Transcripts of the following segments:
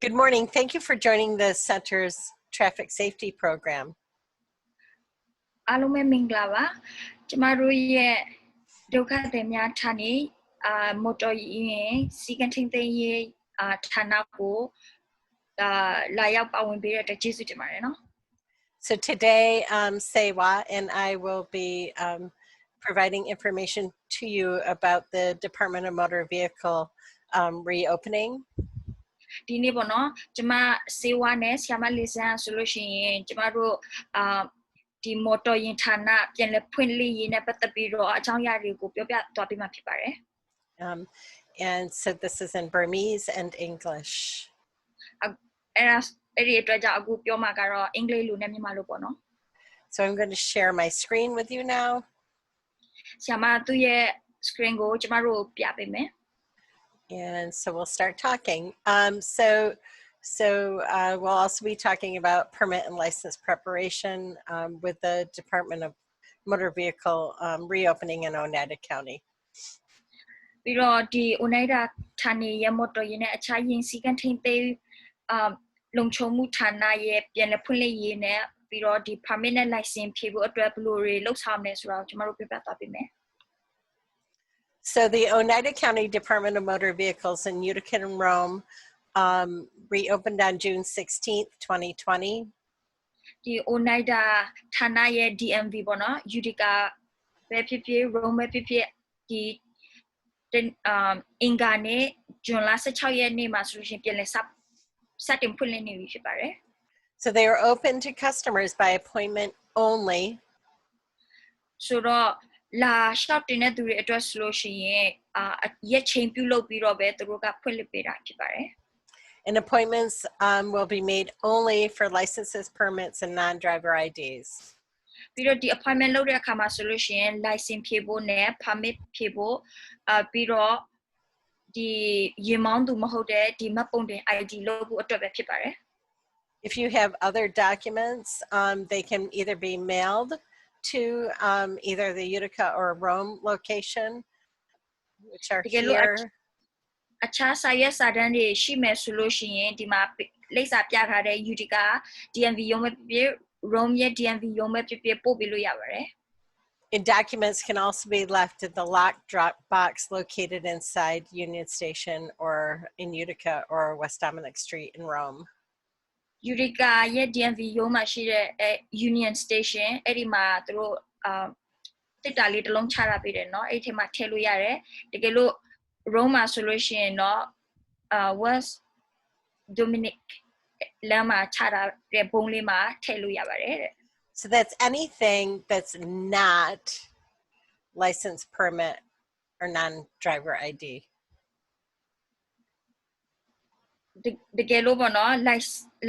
Good morning. Thank you for joining the Center's Traffic Safety Program. အားလုံးပဲမင်္ဂလာပါကျမတို့ရဲ့ဒုက္ခသည်များဌာနေမော်တော်ယာဉ်စီကံထိန်းသိမ်းရေးဌာနကိုလာရောက်ပါဝင်ပေးတဲ့အတွက်ကျေးဇူးတင်ပါတယ်နော် So today, Sewa and I will be providing information to you about the Department of Motor Vehicle reopening. ဒီနေ့ပေါ့နော်ကျမစေဝါနဲ့ဆရာမလေးစံဆိုလို့ရှိရင်ကျမတို့ဒီမော်တော်ယာဉ်ဌာနပြန်လည်ဖွင့်လှစ်ရေးနဲ့ပတ်သက်ပြီးတော့အကြောင်းအရာတွေကိုပြောပြသွားပေးမှာဖြစ်ပါတယ် And so this is in Burmese and English. အဲ့ဒီအတွက်ကြောင့်အခုပြောမှာကတော့အင်္ဂလိပ်လိုနဲ့မြန်မာလိုပေါ့နော် So I'm going to share my screen with you now. ဆရာမသူ့ရဲ့ screen ကိုကျမတို့ပြပေးမယ် And so we'll start talking. We'll also be talking about permit and license preparation with the Department of Motor Vehicle reopening in Oneida County. ပြီးတော့ဒီ Oneida ဌာနေရဲ့မော်တော်ယာဉ်နဲ့အခြားယာဉ်စည်းကမ်းထိန်းသိမ်းလုံခြုံမှုဌာနရဲ့ပြန်လည်ဖွင့်လှစ်ရေးနဲ့ပြီးတော့ဒီ permit နဲ့ license ဖြည့်ဖို့အတွက်ဘယ်လိုတွေလုပ်ဆောင်မလဲဆိုတာကိုကျမတို့ပြပြသွားပေးမယ် So the Oneida County Department of Motor Vehicles in Utica and Rome reopened on June 16th, 2020. ဒီ Oneida ဌာနရဲ့ DMV ပေါ့နော် Utica ပဲဖြစ်ဖြစ် Rome ပဲဖြစ်ဖြစ်ဒီအင်္ဂါနေ့ဇွန်လ16ရက်နေ့မှာဆိုလို့ရှိရင်ပြန်လည်စတင်ဖွင့်လှစ်နေပြီဖြစ်ပါတယ် So they are open to customers by appointment only. ဆိုတော့လာရှောက်တင်တဲ့သူတွေအတွက်ဆိုလို့ရှိရင်ရက်ချိန်ပြုလုပ်ပြီးတော့ပဲသူတို့ကဖွင့်လှစ်ပေးတာဖြစ်ပါတယ် And appointments will be made only for licenses, permits, and non-driver IDs. ပြီးတော့ဒီ appointment လုပ်တဲ့အခါမှာဆိုလို့ရှိရင် license ဖြည့်ဖို့နဲ့ permit ဖြည့်ဖို့ပြီးတော့ဒီရေမောင်းသူမဟုတ်တဲ့ဒီမှတ်ပုံတင် ID လုပ်ဖို့အတွက်ပဲဖြစ်ပါတယ် If you have other documents, they can either be mailed to either the Utica or Rome location, which are here. အခြားစာရွက်စာတမ်းတွေရှိမယ်ဆိုလို့ရှိရင်ဒီမှာလိပ်စာပြထားတဲ့ Utica DMV ရုံးပဲဖြစ် Rome ရဲ့ DMV ရုံးပဲဖြစ်ပို့ပေးလို့ရပါတယ် And documents can also be left at the locked drop box located inside Union Station or in Utica or West Dominic Street in Rome. Utica ရဲ့ DMV ရုံးမှာရှိတဲ့ Union Station အဲ့ဒီမှာသူတို့တစ်တာလေးတစ်လုံးချထားပေးတယ်เนาะအဲ့ဒီထဲမှာထည့်လို့ရတယ်တကယ်လို့ Rome မှာဆိုလို့ရှိရင်เนาะWest Dominic လမ်းမှာချထားတဲ့ဘုံလေးမှာထည့်လို့ရပါတယ်တဲ့ So that's anything that's not license, permit, or non-driver ID. တကယ်လို့ပေါ့နော်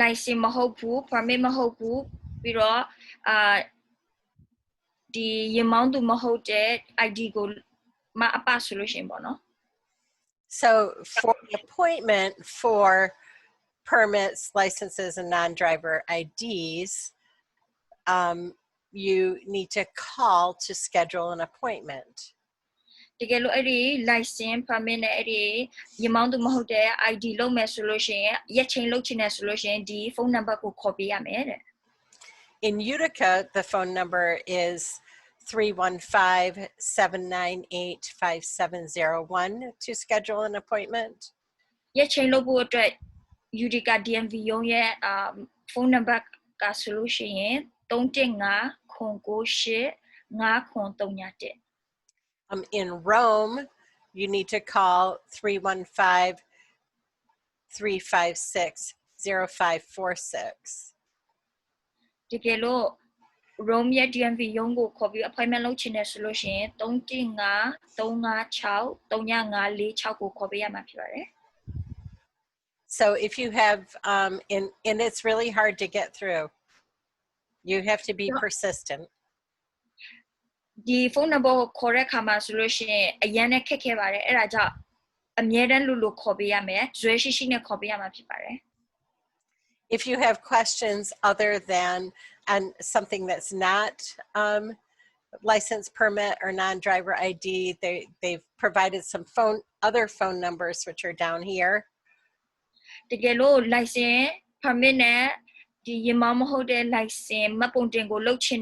license မဟုတ်ဘူး permit မဟုတ်ဘူးပြီးတော့ဒီရေမောင်းသူမဟုတ်တဲ့ ID ကိုမအပဆိုလို့ရှိရင်ပေါ့နော် So for the appointment for permits, licenses, and non-driver IDs, you need to call to schedule an appointment. တကယ်လို့အဲ့ဒီ license permit နဲ့အဲ့ဒီရေမောင်းသူမဟုတ်တဲ့ ID လုပ်မယ်ဆိုလို့ရှိရင်ရက်ချိန်လုပ်ချင်တယ်ဆိုလို့ရှိရင်ဒီ phone number ကိုခေါ်ပေးရမယ်တဲ့ In Utica, the phone number is 315-798-5701 to schedule an appointment. ရက်ချိန်လုပ်ဖို့အတွက် Utica DMV ရုံးရဲ့phone number ကဆိုလို့ရှိရင်315-998-5331 In Rome, you need to call 315-356-0546. တကယ်လို့ Rome ရဲ့ DMV ရုံးကိုခေါ်ပြီး appointment လုပ်ချင်တယ်ဆိုလို့ရှိရင်315-356-3954ကိုခေါ်ပေးရမှာဖြစ်ပါတယ် So if you have, and it's really hard to get through, you have to be persistent. ဒီ phone number ကိုခေါ်တဲ့အခါမှာဆိုလို့ရှိရင်အရင်နဲ့ခက်ခဲပါတယ်အဲ့ဒါကြောင့်အမြဲတမ်းလို့ခေါ်ပေးရမယ်ဇွဲရှိရှိနဲ့ခေါ်ပေးရမှာဖြစ်ပါတယ် If you have questions other than and something that's not license, permit, or non-driver ID, they've provided some other phone numbers which are down here. တကယ်လို့ license permit နဲ့ဒီရမမဟုတ်တဲ့ license မှတ်ပုံတင်ကိုလုပ်ချင်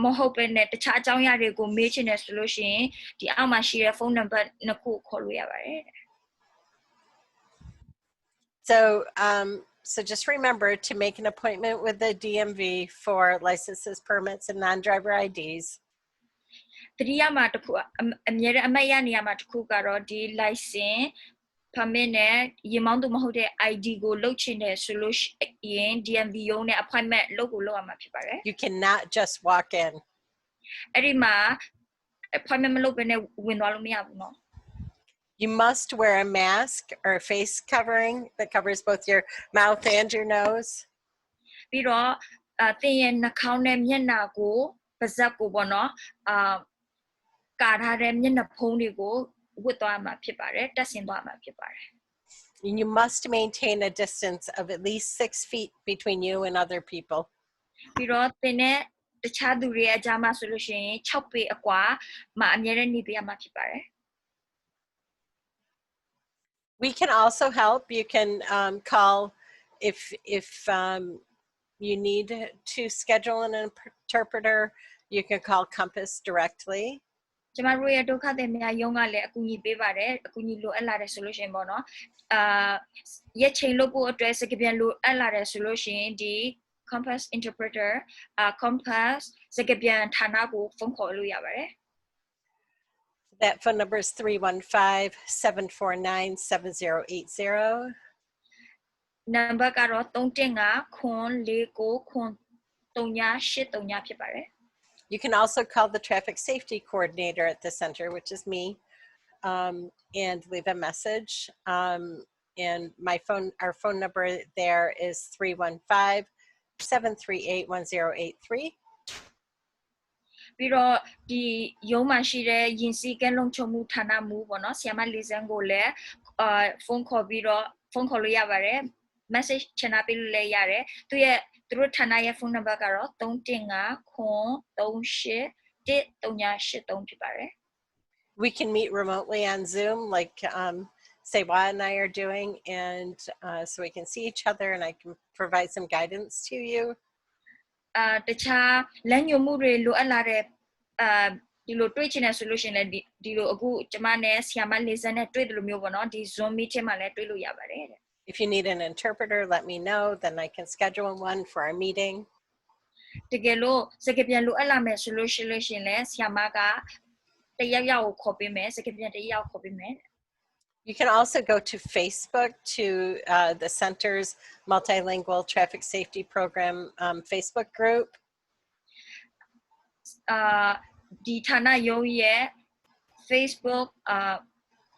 မဟုတ်ပဲနဲ့တခြားအကြောင်းအရာတွေကိုမေးချင်တယ်ဆိုလို့ရှိရင်ဒီအောက်မှာရှိတဲ့ phone number နှစ်ခုခေါ်လို့ရပါတယ် So just remember to make an appointment with the DMV for licenses, permits, and non-driver IDs. တတိယမှာတစ်ခုအမြဲတမ်းအမှတ်ရနေရမှာတစ်ခုကတော့ဒီ license permit နဲ့ရေမောင်းသူမဟုတ်တဲ့ ID ကိုလုပ်ချင်တယ်ဆိုလို့ရင် DMV ရုံးနဲ့ appointment လုပ်ကိုလုပ်ရမှာဖြစ်ပါတယ် You cannot just walk in. အဲ့ဒီမှာ appointment မလုပ်ဘဲနဲ့ဝင်သွားလို့မရဘူးเนาะ You must wear a mask or a face covering that covers both your mouth and your nose. ပြီးတော့သင်ရဲ့နှာခေါင်းနဲ့မျက်နှာကိုပါးစပ်ကိုပေါ့နော်ကာထားတဲ့မျက်နှာဖုံးတွေကိုဝတ်သွားမှာဖြစ်ပါတယ်တက်ဆင်သွားမှာဖြစ်ပါတယ် And you must maintain a distance of at least 6 feet between you and other people. ပြီးတော့သင်နဲ့တခြားသူတွေအကြားမှာဆိုလို့ရှိရင်6ပေအကွာမှာအမြဲတမ်းနေပြရမှာဖြစ်ပါတယ် We can also help. You can call if you need to schedule an interpreter. You can call Compass directly. ကျမတို့ရဲ့ဒုက္ခသည်များရုံးကလည်းအကူအညီပေးပါတယ်အကူအညီလိုအပ်လာတဲ့ဆိုလို့ရှိရင်ပေါ့နော်ရက်ချိန်လို့ဖို့အတွက်စကားပြန်လိုအပ်လာတဲ့ဆိုလို့ရှိရင်ဒီ Compass interpreter Compass စကားပြန်ဌာနကိုဖုန်းခေါ်လို့ရပါတယ် That phone number is 315-749-7080. number ကတော့315-449-3983ဖြစ်ပါတယ် You can also call the traffic safety coordinator at the center, which is me, and leave a message. And our phone number there is 315-738-1083. ပြီးတော့ဒီရုံးမှာရှိတဲ့ယင်စီကဲလုံးချုံမှုဌာနမူပေါ့နော်ဆီယမလေးစန်းကိုလည်းဖုန်းခေါ်ပြီးတော့ဖုန်းခေါ်လို့ရပါတယ် message ချနာပေးလို့လည်းရတယ်သူတို့ဌာနရဲ့ phone number ကတော့315-338-1383ဖြစ်ပါတယ် We can meet remotely on Zoom like Sewa and I are doing, and so we can see each other and I can provide some guidance to you. တခြားလမ်းညွှန်မှုတွေလိုအပ်လာတဲ့ဒီလိုတွေ့ချင်တဲ့ solution နဲ့ဒီလိုအခုကျမနဲ့ဆီယမလေးစန်းနဲ့တွေ့တယ်လို့မျိုးပေါ့နော်ဒီ Zoom meeting မှာလည်းတွေ့လို့ရပါတယ် If you need an interpreter, let me know, then I can schedule one for our meeting. တကယ်လို့စကားပြန်လိုအပ်လာမယ်ဆိုလို့ရှိရင်လည်းဆီယမကတယောက်ယောက်ကိုခေါ်ပေးမယ်စကားပြန်တယောက်ခေါ်ပေးမယ် You can also go to Facebook to the Center's Multilingual Traffic Safety Program Facebook group. ဒီဌာနရုံးရဲ့ Facebook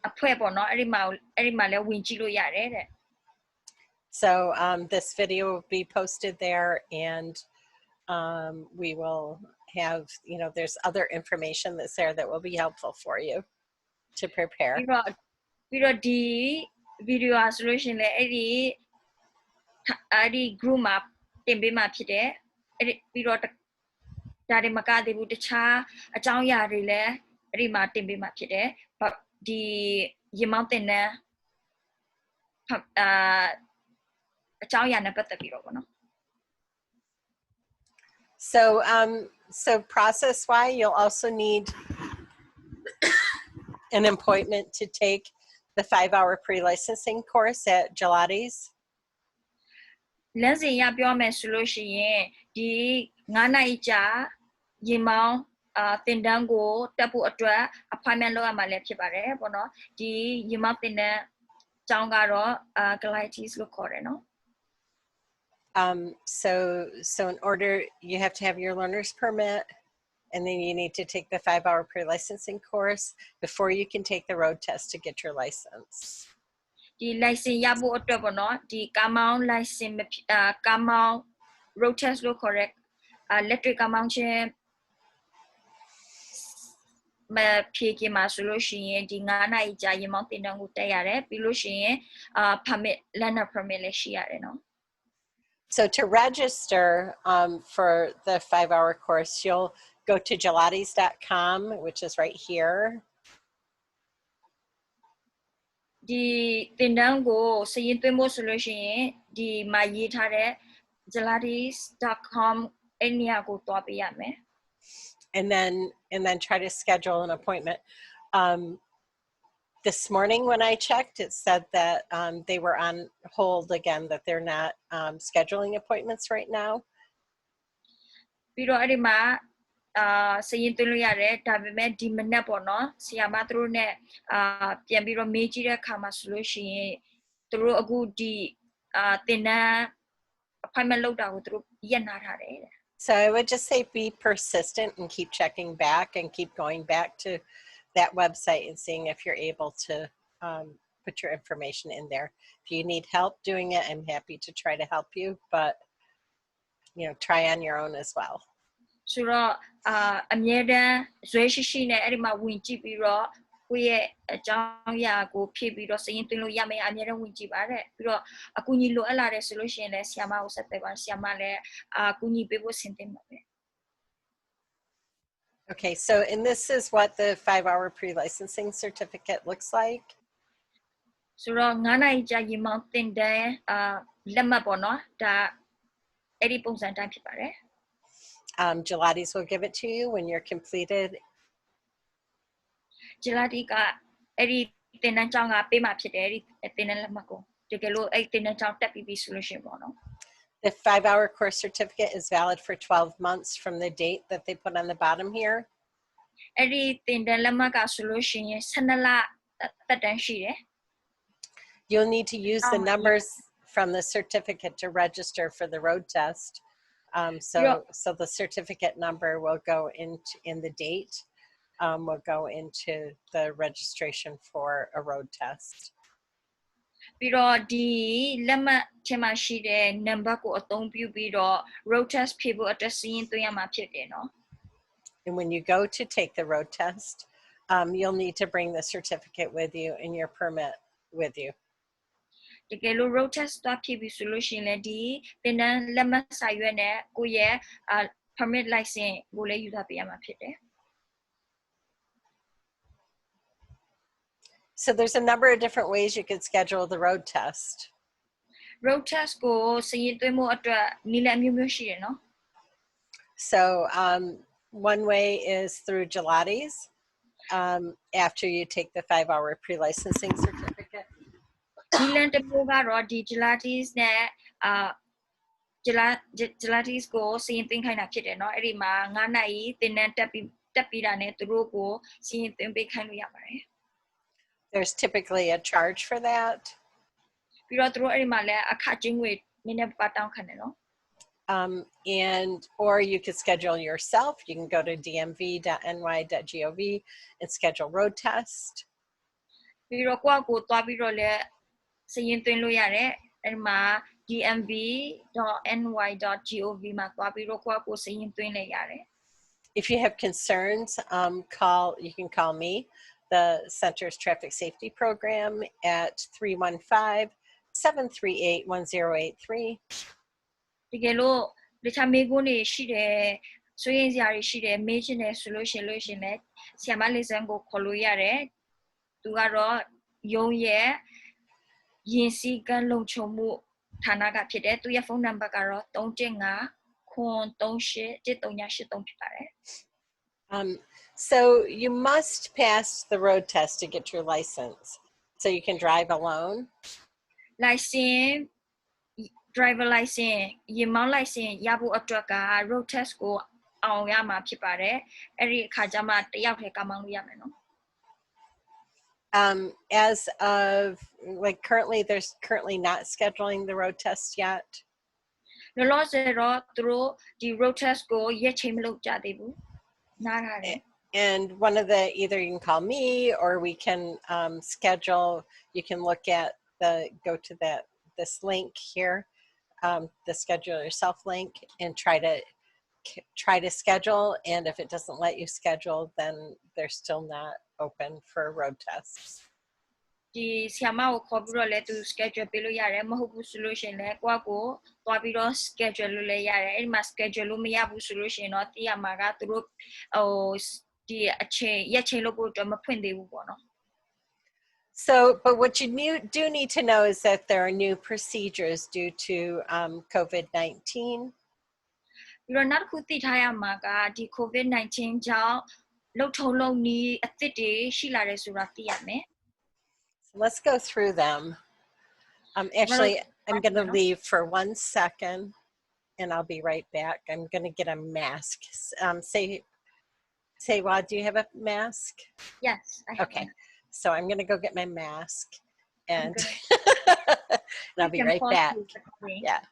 အဖွဲ့ပေါ့နော်အဲ့ဒီမှာလည်းဝင်ကြည့်လို့ရတယ်တဲ့ So this video will be posted there, and we will have, there's other information that's there that will be helpful for you to prepare. ပြီးတော့ဒီ video ဆိုလို့ရှိရင်လည်းအဲ့ဒီ group မှာတင်ပေးမှာဖြစ်တယ်ပြီးတော့ဒါတွေမကသေးဘူးတခြားအကြောင်းအရာတွေလည်းအဲ့ဒီမှာတင်ပေးမှာဖြစ်တယ်ဒီရေမောင်းတင်တဲ့အကြောင်းအရာနဲ့ပတ်သက်ပြီးတော့ပေါ့နော် So process-wise, you'll also need an appointment to take the 5-hour pre-licensing course at Gelati's. လမ်းစဉ်ရပြောမယ်ဆိုလို့ရှိရင်ဒီ9နာရီကြာရေမောင်းသင်တန်းကိုတက်ဖို့အတွက် appointment လုပ်ရမှာလည်းဖြစ်ပါတယ်ပေါ့နော်ဒီရေမောင်းသင်တန်းကျောင်းကတော့ Gelati's လို့ခေါ်တယ်နော် So in order, you have to have your learner's permit, and then you need to take the 5-hour pre-licensing course before you can take the road test to get your license. ဒီ license ရဖို့အတွက်ပေါ့နော်ဒီကားမောင်း license ကားမောင်း road test လို့ခေါ်တဲ့လက်တွေ့ကားမောင်းခြင်းမဖြေခင်မှာဆိုလို့ရှိရင်ဒီ9နာရီကြာရေမောင်းသင်တန်းကိုတက်ရတယ်ပြီးလို့ရှိရင်permit learner permit လည်းရှိရတယ်နော် So to register for the 5-hour course, you'll go to gelatis.com, which is right here. ဒီတင်တန်းကိုစရင်သွင်းဖို့ဆိုလို့ရှိရင်ဒီမှာရေးထားတဲ့ gelatis.com အဲ့နေရာကိုတွားပေးရမယ် and then try to schedule an appointment. This morning when I checked, it said that they were on hold again, that they're not scheduling appointments right now. ပြီးတော့အဲ့ဒီမှာစရင်သွင်းလို့ရတယ်ဒါပေမဲ့ဒီမနက်ပေါ့နော်ဆီယာမသူတို့ ਨੇ ပြန်ပြီးတော့မေးကြည့်တဲ့အခါမှာဆိုလို့ရှိရင်သူတို့အခုဒီတင်တန်း appointment လုပ်တာကိုသူတို့ရက်နာထားတယ် So I would just say be persistent and keep checking back and keep going back to that website and seeing if you're able to put your information in there. If you need help doing it, I'm happy to try to help you, but try on your own as well. ဆိုတော့အမြဲတမ်းဇွဲရှိရှိနဲ့အဲ့ဒီမှာဝင်ကြည့်ပြီးတော့ကိုယ့်ရဲ့အကြောင်းအရာကိုဖြည့်ပြီးတော့စရင်သွင်းလို့ရမယ်အမြဲတမ်းဝင်ကြည့်ပါတဲ့ပြီးတော့အကူအညီလိုအပ်လာတယ်ဆိုလို့ရှိရင်လည်းဆီယာမကိုဆက်သွယ်ပါဆီယာမလည်းအကူအညီပေးဖို့ဆင်သင့်ပါပဲ Okay, so and this is what the 5-hour pre-licensing certificate looks like. ဆိုတော့9နာရီကြာရင်မောင်းတင်တဲ့လက်မှတ်ပေါ့နော်ဒါအဲ့ဒီပုံစံတိုင်းဖြစ်ပါတယ် Gelatis will give it to you when you're completed. Gelati ကအဲ့ဒီတင်တန်းကြောင်းကပေးမှဖြစ်တယ်အဲ့ဒီတင်တန်းလက်မှတ်ကိုတကယ်လို့အဲ့တင်တန်းကြောင်းတက်ပြီးပြီဆိုလို့ရှိရင်ပေါ့နော် The 5-hour course certificate is valid for 12 months from the date that they put on the bottom here. အဲ့ဒီတင်တန်းလက်မှတ်ကဆိုလို့ရှိရင်12လတက်တန်းရှိတယ် You'll need to use the numbers from the certificate to register for the road test. So the certificate number will go in the date, will go into the registration for a road test. ပြီးတော့ဒီလက်မှတ်ထဲမှာရှိတဲ့ number ကိုအသုံးပြုပြီးတော့ road test ဖြေဖို့အတွက်စရင်သွင်းရမှာဖြစ်တယ်နော် And when you go to take the road test, you'll need to bring the certificate with you and your permit with you. တကယ်လို့ road test သွားဖြေပြီးဆိုလို့ရှိရင်လည်းဒီတင်တန်းလက်မှတ်စာရွက်နဲ့ကိုယ့်ရဲ့ permit license ကိုလည်းယူထားပေးရမှာဖြစ်တယ် So there's a number of different ways you could schedule the road test. road test ကိုစရင်သွင်းဖို့အတွက်နည်းလမ်းအမျိုးမျိုးရှိတယ်နော် So one way is through Gelatis after you take the 5-hour pre-licensing certificate. ဒီလန်တမျိုးကတော့ဒီ gelatis နဲ့gelatis ကိုစရင်သွင်းခိုင်းတာဖြစ်တယ်เนาะအဲ့ဒီမှာ9နာရီသင်တန်းတက်ပြီးတာနဲ့သူတို့ကိုစရင်သွင်းပေးခိုင်းလို့ရပါတယ် There's typically a charge for that. ပြီးတော့သူတို့အဲ့ဒီမှာလည်းအခကျင်းငွေနည်းနည်းပါတောင်းခံတယ်เนาะ or you could schedule yourself. You can go to dmv.ny.gov and schedule road test. ပြီးတော့ကိုယ့်ကိုသွားပြီးတော့လည်းစရင်သွင်းလို့ရတယ်အဲ့ဒီမှာ dmv.ny.gov မှာသွားပြီးတော့ကိုယ့်ကိုစရင်သွင်းလိုက်ရတယ် If you have concerns, you can call me, the Center's Traffic Safety Program at 315-738-1083. တကယ်လို့တခြားမေးခွန်းတွေရှိတယ်ဆိုရင်စရာတွေရှိတယ်မေးချင်တယ်ဆိုလို့ရှိရင်လည်းဆီယာမလေးစံကိုခေါ်လို့ရတယ်သူကတော့ရုံးရဲ့ရင်စီကန်းလုံခြုံမှုဌာနကဖြစ်တယ်သူရဲ့ဖုန်းနံပါတ်ကတော့315-338-1383ဖြစ်ပါတယ် So you must pass the road test to get your license, so you can drive alone. license driver license ရေမောင်း license ရဖို့အတွက်က road test ကိုအောင်ရမှာဖြစ်ပါတယ်အဲ့ဒီအခါကျမှတယောက်တည်းကမောင်းလို့ရမယ်နော် As of there's currently not scheduling the road test yet. လောလောဆယ်တော့သူတို့ဒီ road test ကိုရက်ချိန်မလုပ်ကြသေးဘူးနားထားတယ် And one of either you can call me or we can schedule. You can look at go to this link here, the schedule yourself link, and try to schedule. And if it doesn't let you schedule, then they're still not open for road tests. ဒီဆီယာမကိုခေါ်ပြီးတော့လည်းသူ schedule ပေးလို့ရတယ်မဟုတ်ဘူးဆိုလို့ရှိရင်လည်းကိုယ့်ကိုသွားပြီးတော့ schedule လုပ်လည်းရတယ်အဲ့ဒီမှာ schedule လို့မရဘူးဆိုလို့ရှိရင်တော့သိရမှာကသူတို့ဒီအချိန်ရက်ချိန်လို့ပို့တော့မဖွင့်သေးဘူးပေါ့နော် So, but what you do need to know is that there are new procedures due to COVID-19. ပြီးတော့နောက်တစ်ခုသိထားရမှာကဒီ COVID-19 ကြောင့်လှုပ်ထုံးလုံးနီးအသစ်တွေရှိလာတယ်ဆိုတာသိရမယ် So let's go through them. Actually, I'm going to leave for 1 second and I'll be right back. I'm going to get a mask. Say, Wad, do you have a mask? Yes, I have. Okay. So I'm going to go get my mask and, and I'll be can right pause back. the recording. Yeah.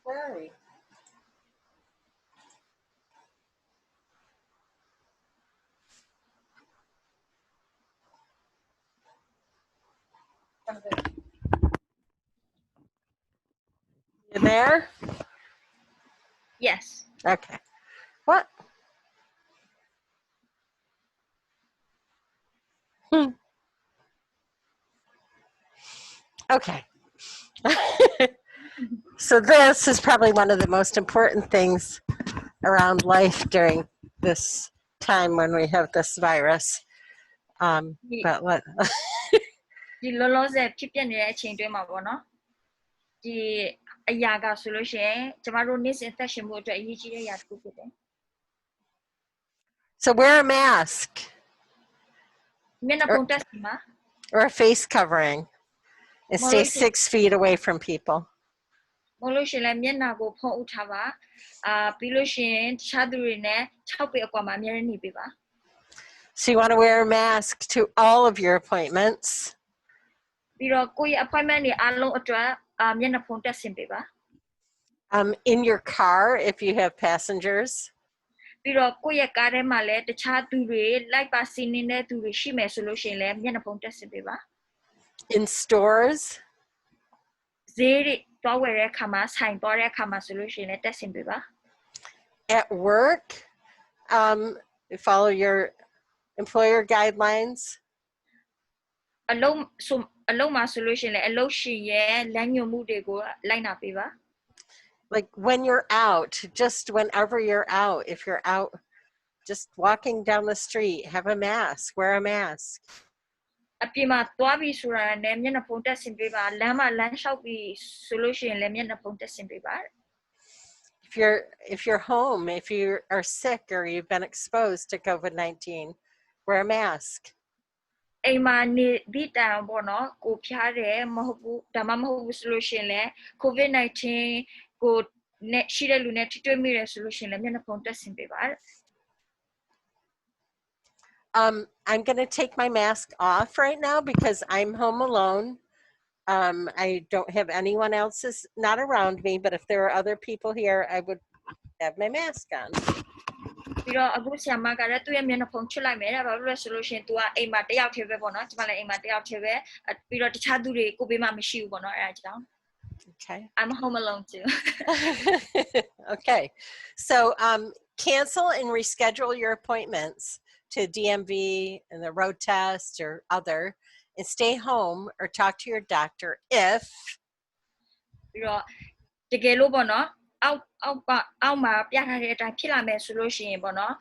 Where are we? You there? Yes. Okay. What? Okay. So this is probably one of the most important things around life during this time when we have this virus. But what? ဒီလောလောဆယ်ဖြစ်ပျက်နေတဲ့အချိန်တွင်းမှာပေါ့နော်ဒီအရာကဆိုလို့ရှိရင်ကျမတို့နေ့စဉ်သက်ရှင်မှုအတွက်အရေးကြီးတဲ့အရာတစ်ခုဖြစ်တယ် So wear a mask မျက်နှာဖုံးတပ်စီမှာ or a face covering and stay 6 feet away from people. မဟုတ်လို့ရှိရင်လည်းမျက်နှာကိုဖုံးအုပ်ထားပါပြီးလို့ရှိရင်တခြားသူတွေနဲ့6ပေအကွာမှာအများကြီးနေပေးပါ So you want to wear a mask to all of your appointments. ပြီးတော့ကိုယ့်ရဲ့ appointment တွေအားလုံးအတွက်မျက်နှာဖုံးတပ်ဆင်ပေးပါ In your car if you have passengers. ပြီးတော့ကိုယ့်ရဲ့ကားထဲမှာလည်းတခြားသူတွေလိုက်ပါစီးနေတဲ့သူတွေရှိမယ်ဆိုလို့ရှိရင်လည်းမျက်နှာဖုံးတပ်ဆင်ပေးပါ In stores. ဈေးတွေသွားဝယ်တဲ့အခါမှာဆိုင်သွားတဲ့အခါမှာဆိုလို့ရှိရင်လည်းတပ်ဆင်ပေးပါ At work, follow your employer guidelines. အလုံးမှာဆိုလို့ရှိရင်လည်းအလုပ်ရှင်ရဲ့လမ်းညွှန်မှုတွေကိုလိုက်နာပေးပါ Like when you're out, just whenever you're out, if you're out just walking down the street, have a mask, wear a mask. အပြင်မှာသွားပြီးဆိုတာနဲ့မျက်နှာဖုံးတပ်ဆင်ပေးပါလမ်းမှာလမ်းလျှောက်ပြီးဆိုလို့ရှိရင်လည်းမျက်နှာဖုံးတပ်ဆင်ပေးပါ If you're home, if you are sick or you've been exposed to COVID-19, wear a mask. အိမ်မှာနေဒီတိုင်ပေါ့နော်ကိုဖျားတယ်မဟုတ်ဘူးဒါမှမဟုတ်ဘူးဆိုလို့ရှိရင်လည်း COVID-19 ကိုနဲ့ရှိတဲ့လူနဲ့ထိတွေ့မိတယ်ဆိုလို့ရှိရင်လည်းမျက်နှာဖုံးတပ်ဆင်ပေးပါ I'm going to take my mask off right now because I'm home alone. I don't have anyone else is not around me, but if there are other people here, I would have my mask on. ပြီးတော့အခုဆရာမကလည်းသူ့ရဲ့မျက်နှာဖုံးချွတ်လိုက်မယ်တဲ့ဘာလို့လဲဆိုလို့ရှိရင် तू ကအိမ်မှာတယောက်တည်းပဲပေါ့နော်ကျမလည်းအိမ်မှာတယောက်တည်းပဲပြီးတော့တခြားသူတွေကိုဘေးမှာမရှိဘူးပေါ့နော်အဲ့ဒါကြောင့် Okay. I'm home alone too. Okay. So cancel and reschedule your appointments to DMV and the road test or other and stay home or talk to your doctor if ပြီးတော့တကယ်လို့ပေါ့နော်အောက်မှာပြထားတဲ့အတိုင်းဖြစ်လာမယ်ဆိုလို့ရှိရင်ပေါ့နော်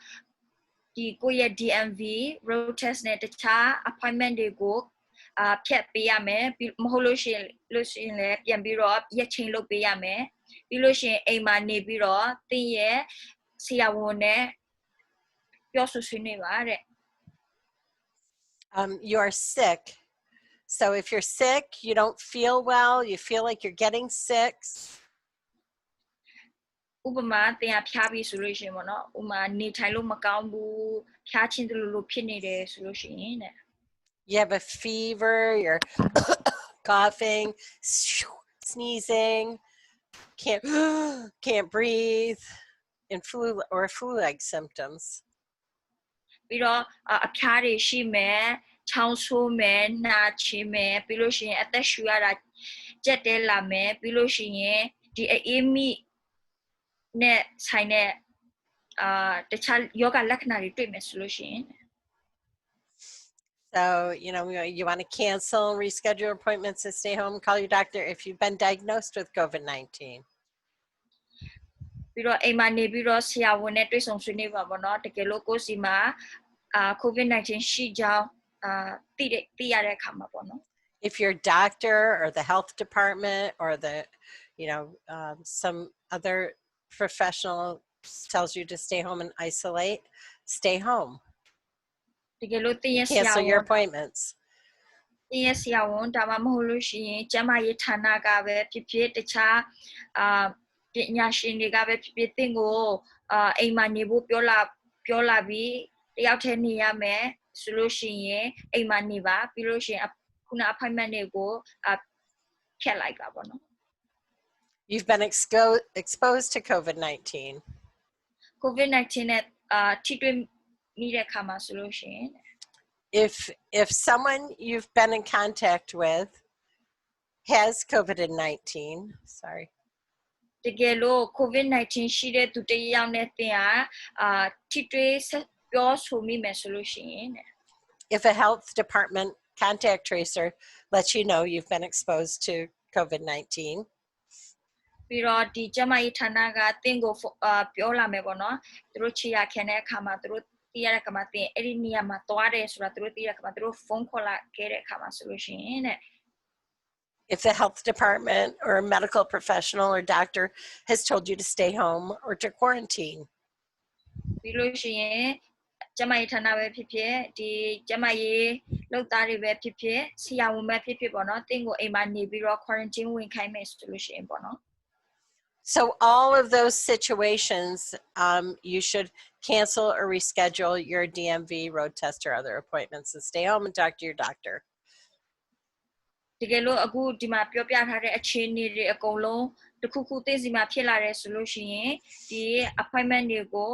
ဒီကိုယ့်ရဲ့ DMV road test နဲ့တခြား appointment တွေကိုဖြတ်ပေးရမယ်မဟုတ်လို့ရှိရင်လည်းပြန်ပြီးတော့ရက်ချိန်လုပ်ပေးရမယ်ပြီးလို့ရှိရင်အိမ်မှာနေပြီးတော့သင်ရဲ့ဆရာဝန်နဲ့ပြောဆိုဆွေးနွေးပါတဲ့ you are sick, So if you're sick, you don't feel well, you feel like you're getting sick, ဥပမာတင်ရဖျားပြီဆိုလို့ရှိရင်ပေါ့နော်ဥပမာနေထိုင်လို့မကောင်းဘူးဖျားချင်းတယ်လို့ဖြစ်နေတယ်ဆိုလို့ရှိရင်တဲ့ you have a fever, you're coughing, sneezing, can't breathe, and flu-like symptoms. ပြီးတော့အဖျားတွေရှိမယ်ချောင်းဆိုးမယ်နှာချေမယ်ပြီးလို့ရှိရင်အသက်ရှူရတာကြက်တဲလာမယ်ပြီးလို့ရှိရင်ဒီအေးမိနဲ့ဆိုင်တဲ့တခြားယောဂလက္ခဏာတွေတွေ့မယ်ဆိုလို့ရှိရင် So, you want to cancel, reschedule appointments and stay home, call your doctor if you've been diagnosed with COVID-19. ပြီးတော့အိမ်မှာနေပြီးတော့ဆရာဝန်နဲ့တွေ့ဆုံဆွေးနွေးပါပေါ့နော်တကယ်လို့ကိုယ်စီမှာCOVID-19 ရှိကြောင်းသိရတဲ့အခါမှာပေါ့နော် If your doctor or the health department or some other professional tells you to stay home and isolate, stay home. တကယ်လို့သိရဆရာ Cancel ဝန် your appointments. သိရဆရာဝန်ဒါမှမဟုတ်လို့ရှိရင်ကျန်းမာရေးဌာနကပဲဖြစ်ဖြစ်တခြားပညာရှင်တွေကပဲဖြစ်ဖြစ်သင်ကိုအိမ်မှာနေဖို့ပြောလာပြီးတယောက်တည်းနေရမယ်ဆိုလို့ရှိရင်အိမ်မှာနေပါပြီးလို့ရှိရင်ခုန appointment တွေကိုဖြတ်လိုက်ပါပေါ့နော် You've been exposed to COVID-19. COVID-19 နဲ့ထိတွေ့မိတဲ့အခါမှာဆိုလို့ရှိရင် If someone you've been in contact with has COVID-19, sorry. တကယ်လို့ COVID-19 ရှိတဲ့သူတယောက်နဲ့တင်ထိတွေ့ပြောဆိုမိမယ်ဆိုလို့ရှိရင် If a health department contact tracer lets you know you've been exposed to COVID-19, ပြီးတော့ဒီကျန်းမာရေးဌာနကတင်ကိုပြောလာမယ်ပေါ့နော်သူတို့ချီရခံတဲ့အခါမှာသူတို့သိရတဲ့အခါမှာတင်အဲ့ဒီနေရာမှာသွားတယ်ဆိုတာသူတို့သိရတဲ့အခါမှာသူတို့ဖုန်းခေါ်လာခဲ့တဲ့အခါမှာဆိုလို့ရှိရင်တဲ့ if the health department or a medical professional or doctor has told you to stay home or to quarantine. ပြီးလို့ရှိရင်ကျန်းမာရေးဌာနပဲဖြစ်ဖြစ်ဒီကျန်းမာရေးလုပ်သားတွေပဲဖြစ်ဖြစ်ဆရာဝန်ပဲဖြစ်ဖြစ်ပေါ့နော်တင်ကိုအိမ်မှာနေပြီးတော့ quarantine ဝင်ခိုင်းမယ်ဆိုလို့ရှိရင်ပေါ့နော် So all of those situations, you should cancel or reschedule your DMV, road test, or other appointments and stay home and talk to your doctor. တကယ်လို့အခုဒီမှာပြောပြထားတဲ့အခြေအနေတွေအကုန်လုံးတစ်ခုခုသိစီမှာဖြစ်လာတယ်ဆိုလို့ရှိရင်ဒီ appointment တွေကို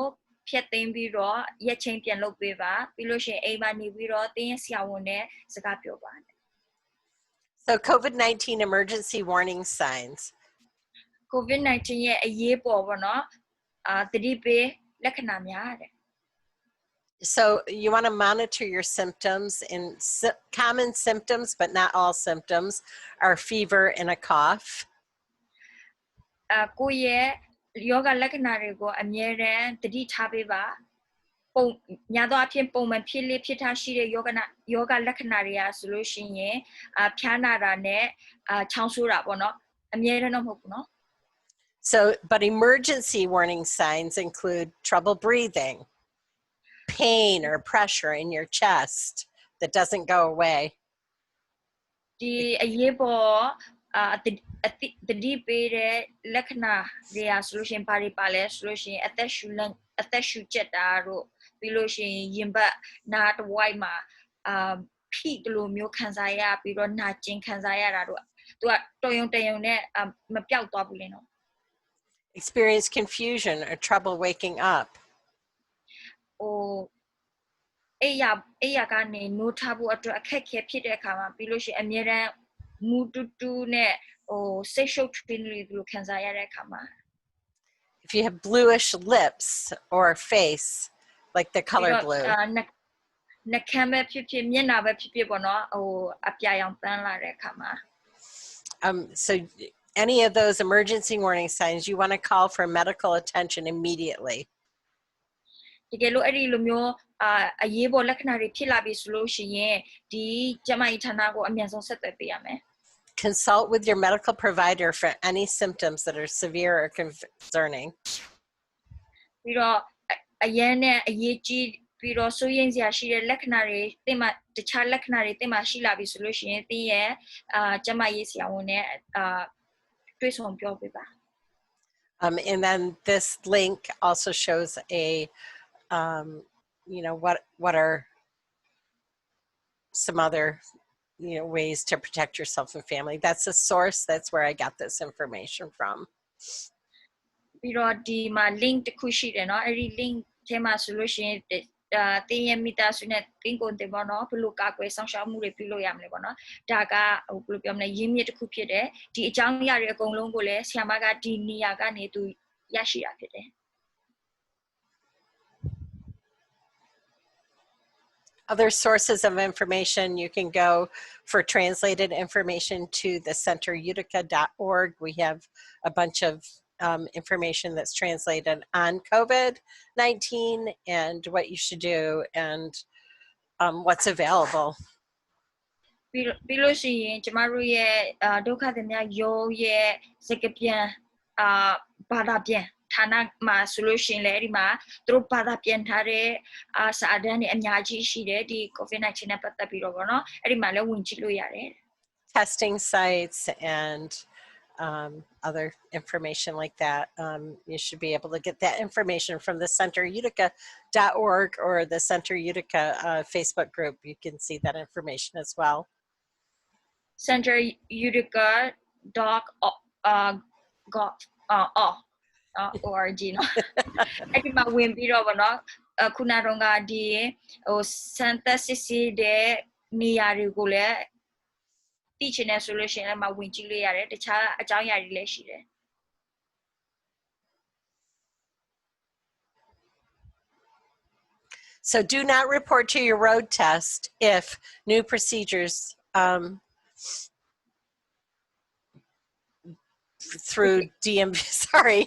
ဖြတ်သိမ်းပြီးတော့ရက်ချင်းပြန်လုပ်ပေးပါပြီးလို့ရှိရင်အိမ်မှာနေပြီးတော့တင်းရဲ့ဆရာဝန်နဲ့စကားပြောပါ So COVID-19 emergency warning signs. COVID-19 ရဲ့အရေးပေါ်ပေါ့နော်သတိပေးလက္ခဏာများတဲ့ So you want to monitor your symptoms, and common symptoms, but not all symptoms, are fever and a cough. ကိုယ့်ရဲ့ယောဂလက္ခဏာတွေကိုအမြဲတမ်းသတိထားပေးပါညာတော့အဖြစ်ပုံမှန်ဖြစ်ထားရှိတဲ့ယောဂလက္ခဏာတွေကဆိုလို့ရှိရင်ဖျားနာတာနဲ့ချောင်းဆိုးတာပေါ့နော်အမြဲတမ်းတော့မဟုတ်ဘူးနော် So, but emergency warning signs include trouble breathing, pain or pressure in your chest that doesn't go away. ဒီအရေးပေါ်သတိပေးတဲ့လက္ခဏာတွေကဆိုလို့ရှိရင်ဘာတွေပါလဲဆိုလို့ရှိရင်အသက်ရှူကျက်တာတို့ပြီးလို့ရှိရင်ရင်ဘတ်နားတစ်ဝိုက်မှာဖိတလို့မျိုးခံစားရပြီးတော့နာကျင်ခံစားရတာတို့သူကတော်ရုံနဲ့မပြောက်သွားဘူးလေနော် Experience confusion or trouble waking up. အဲ့ရကနေနိုးထဖို့အတွက်အခက်ခဲဖြစ်တဲ့အခါမှာပြီးလို့ရှိရင်အမြဲတမ်းမူတူနဲ့စိတ်ရှုပ်ထွေးနေလို့ခံစားရတဲ့အခါမှာ If you have bluish lips or face, like the color blue. နှကမ်းပဲဖြစ်ဖြစ်မျက်နှာပဲဖြစ်ဖြစ်ပေါ့နော်အပြာရောင်ပန်းလာတဲ့အခါမှာ So any of those emergency warning signs, you want to call for medical attention immediately. တကယ်လို့အဲ့ဒီလိုမျိုးအရေးပေါ်လက္ခဏာတွေဖြစ်လာပြီဆိုလို့ရှိရင်ဒီကျန်းမာရေးဌာနကိုအမြန်ဆုံးဆက်သွယ်ပေးရမယ် Consult with your medical provider for any symptoms that are severe or concerning. ပြီးတော့အရန်နဲ့အရေးကြီး ပြီးတော့စိုးရိမ်စရာရှိတဲ့လက္ခဏာတွေတင်မှာတခြားလက္ခဏာတွေတင်မှာရှိလာပြီဆိုလို့ရှိရင်တင်ရဲ့ကျမရေးဆရာဝန်နဲ့တွေ့ဆုံပြောပေးပါ And then this link also shows a you know what are some other ways to protect yourself and family. That's a source. That's where I got this information from. ပြီးတော့ဒီမှာ link တစ်ခုရှိတယ်เนาะအဲ့ဒီ link ထဲမှာဆိုလို့ရှိရင်တင်းရဲ့မိသားစုနဲ့တင်းကိုယ်တင်ပေါ့နော်ဘယ်လိုကာကွယ်ဆောင်ရှောက်မှုတွေပြုလုပ်ရမလဲပေါ့နော်ဒါကဟိုဘယ်လိုပြောမလဲရင်းမြစ်တစ်ခုဖြစ်တယ်ဒီအကြောင်းအရာတွေအကုန်လုံးကိုလည်းဆရာမကဒီနေရာကနေသူရရှိတာဖြစ်တယ် Other sources of information, you can go for translated information to the centerutica.org. We have a bunch of information that's translated on COVID-19 and what you should do and what's available. ပြီးလို့ရှိရင်ကျမတို့ရဲ့ဒုက္ခသည်များရုံးရဲ့စကားပြန်ဘာသာပြန်ဌာနမှာဆိုလို့ရှိရင်လည်းဒီမှာသူတို့ဘာသာပြန်ထားတဲ့စာအုပ်တွေအများကြီးရှိတယ်ဒီ COVID-19 နဲ့ပတ်သက်ပြီးတော့ပေါ့နော်အဲ့ဒီမှာလည်းဝင်ကြည့်လို့ရတယ် Testing sites and other information like that. You should be able to get that information from the centerutica.org or the Center Utica Facebook group. You can see that information as well. centerutica.org เนาะအဲ့ဒီမှာဝင်ပြီးတော့ဗောနော်ခုနကတော့ဒီဟို center စစ်စစ်တဲ့နေရာတွေကိုလည်းသိချင်တဲ့ဆိုလို့ရှိရင်လည်းမဝင်ကြည့်လို့ရတယ်တခြားအကြောင်းအရာတွေလည်းရှိတယ် So do not report to your road test if new procedures through DMV. Sorry.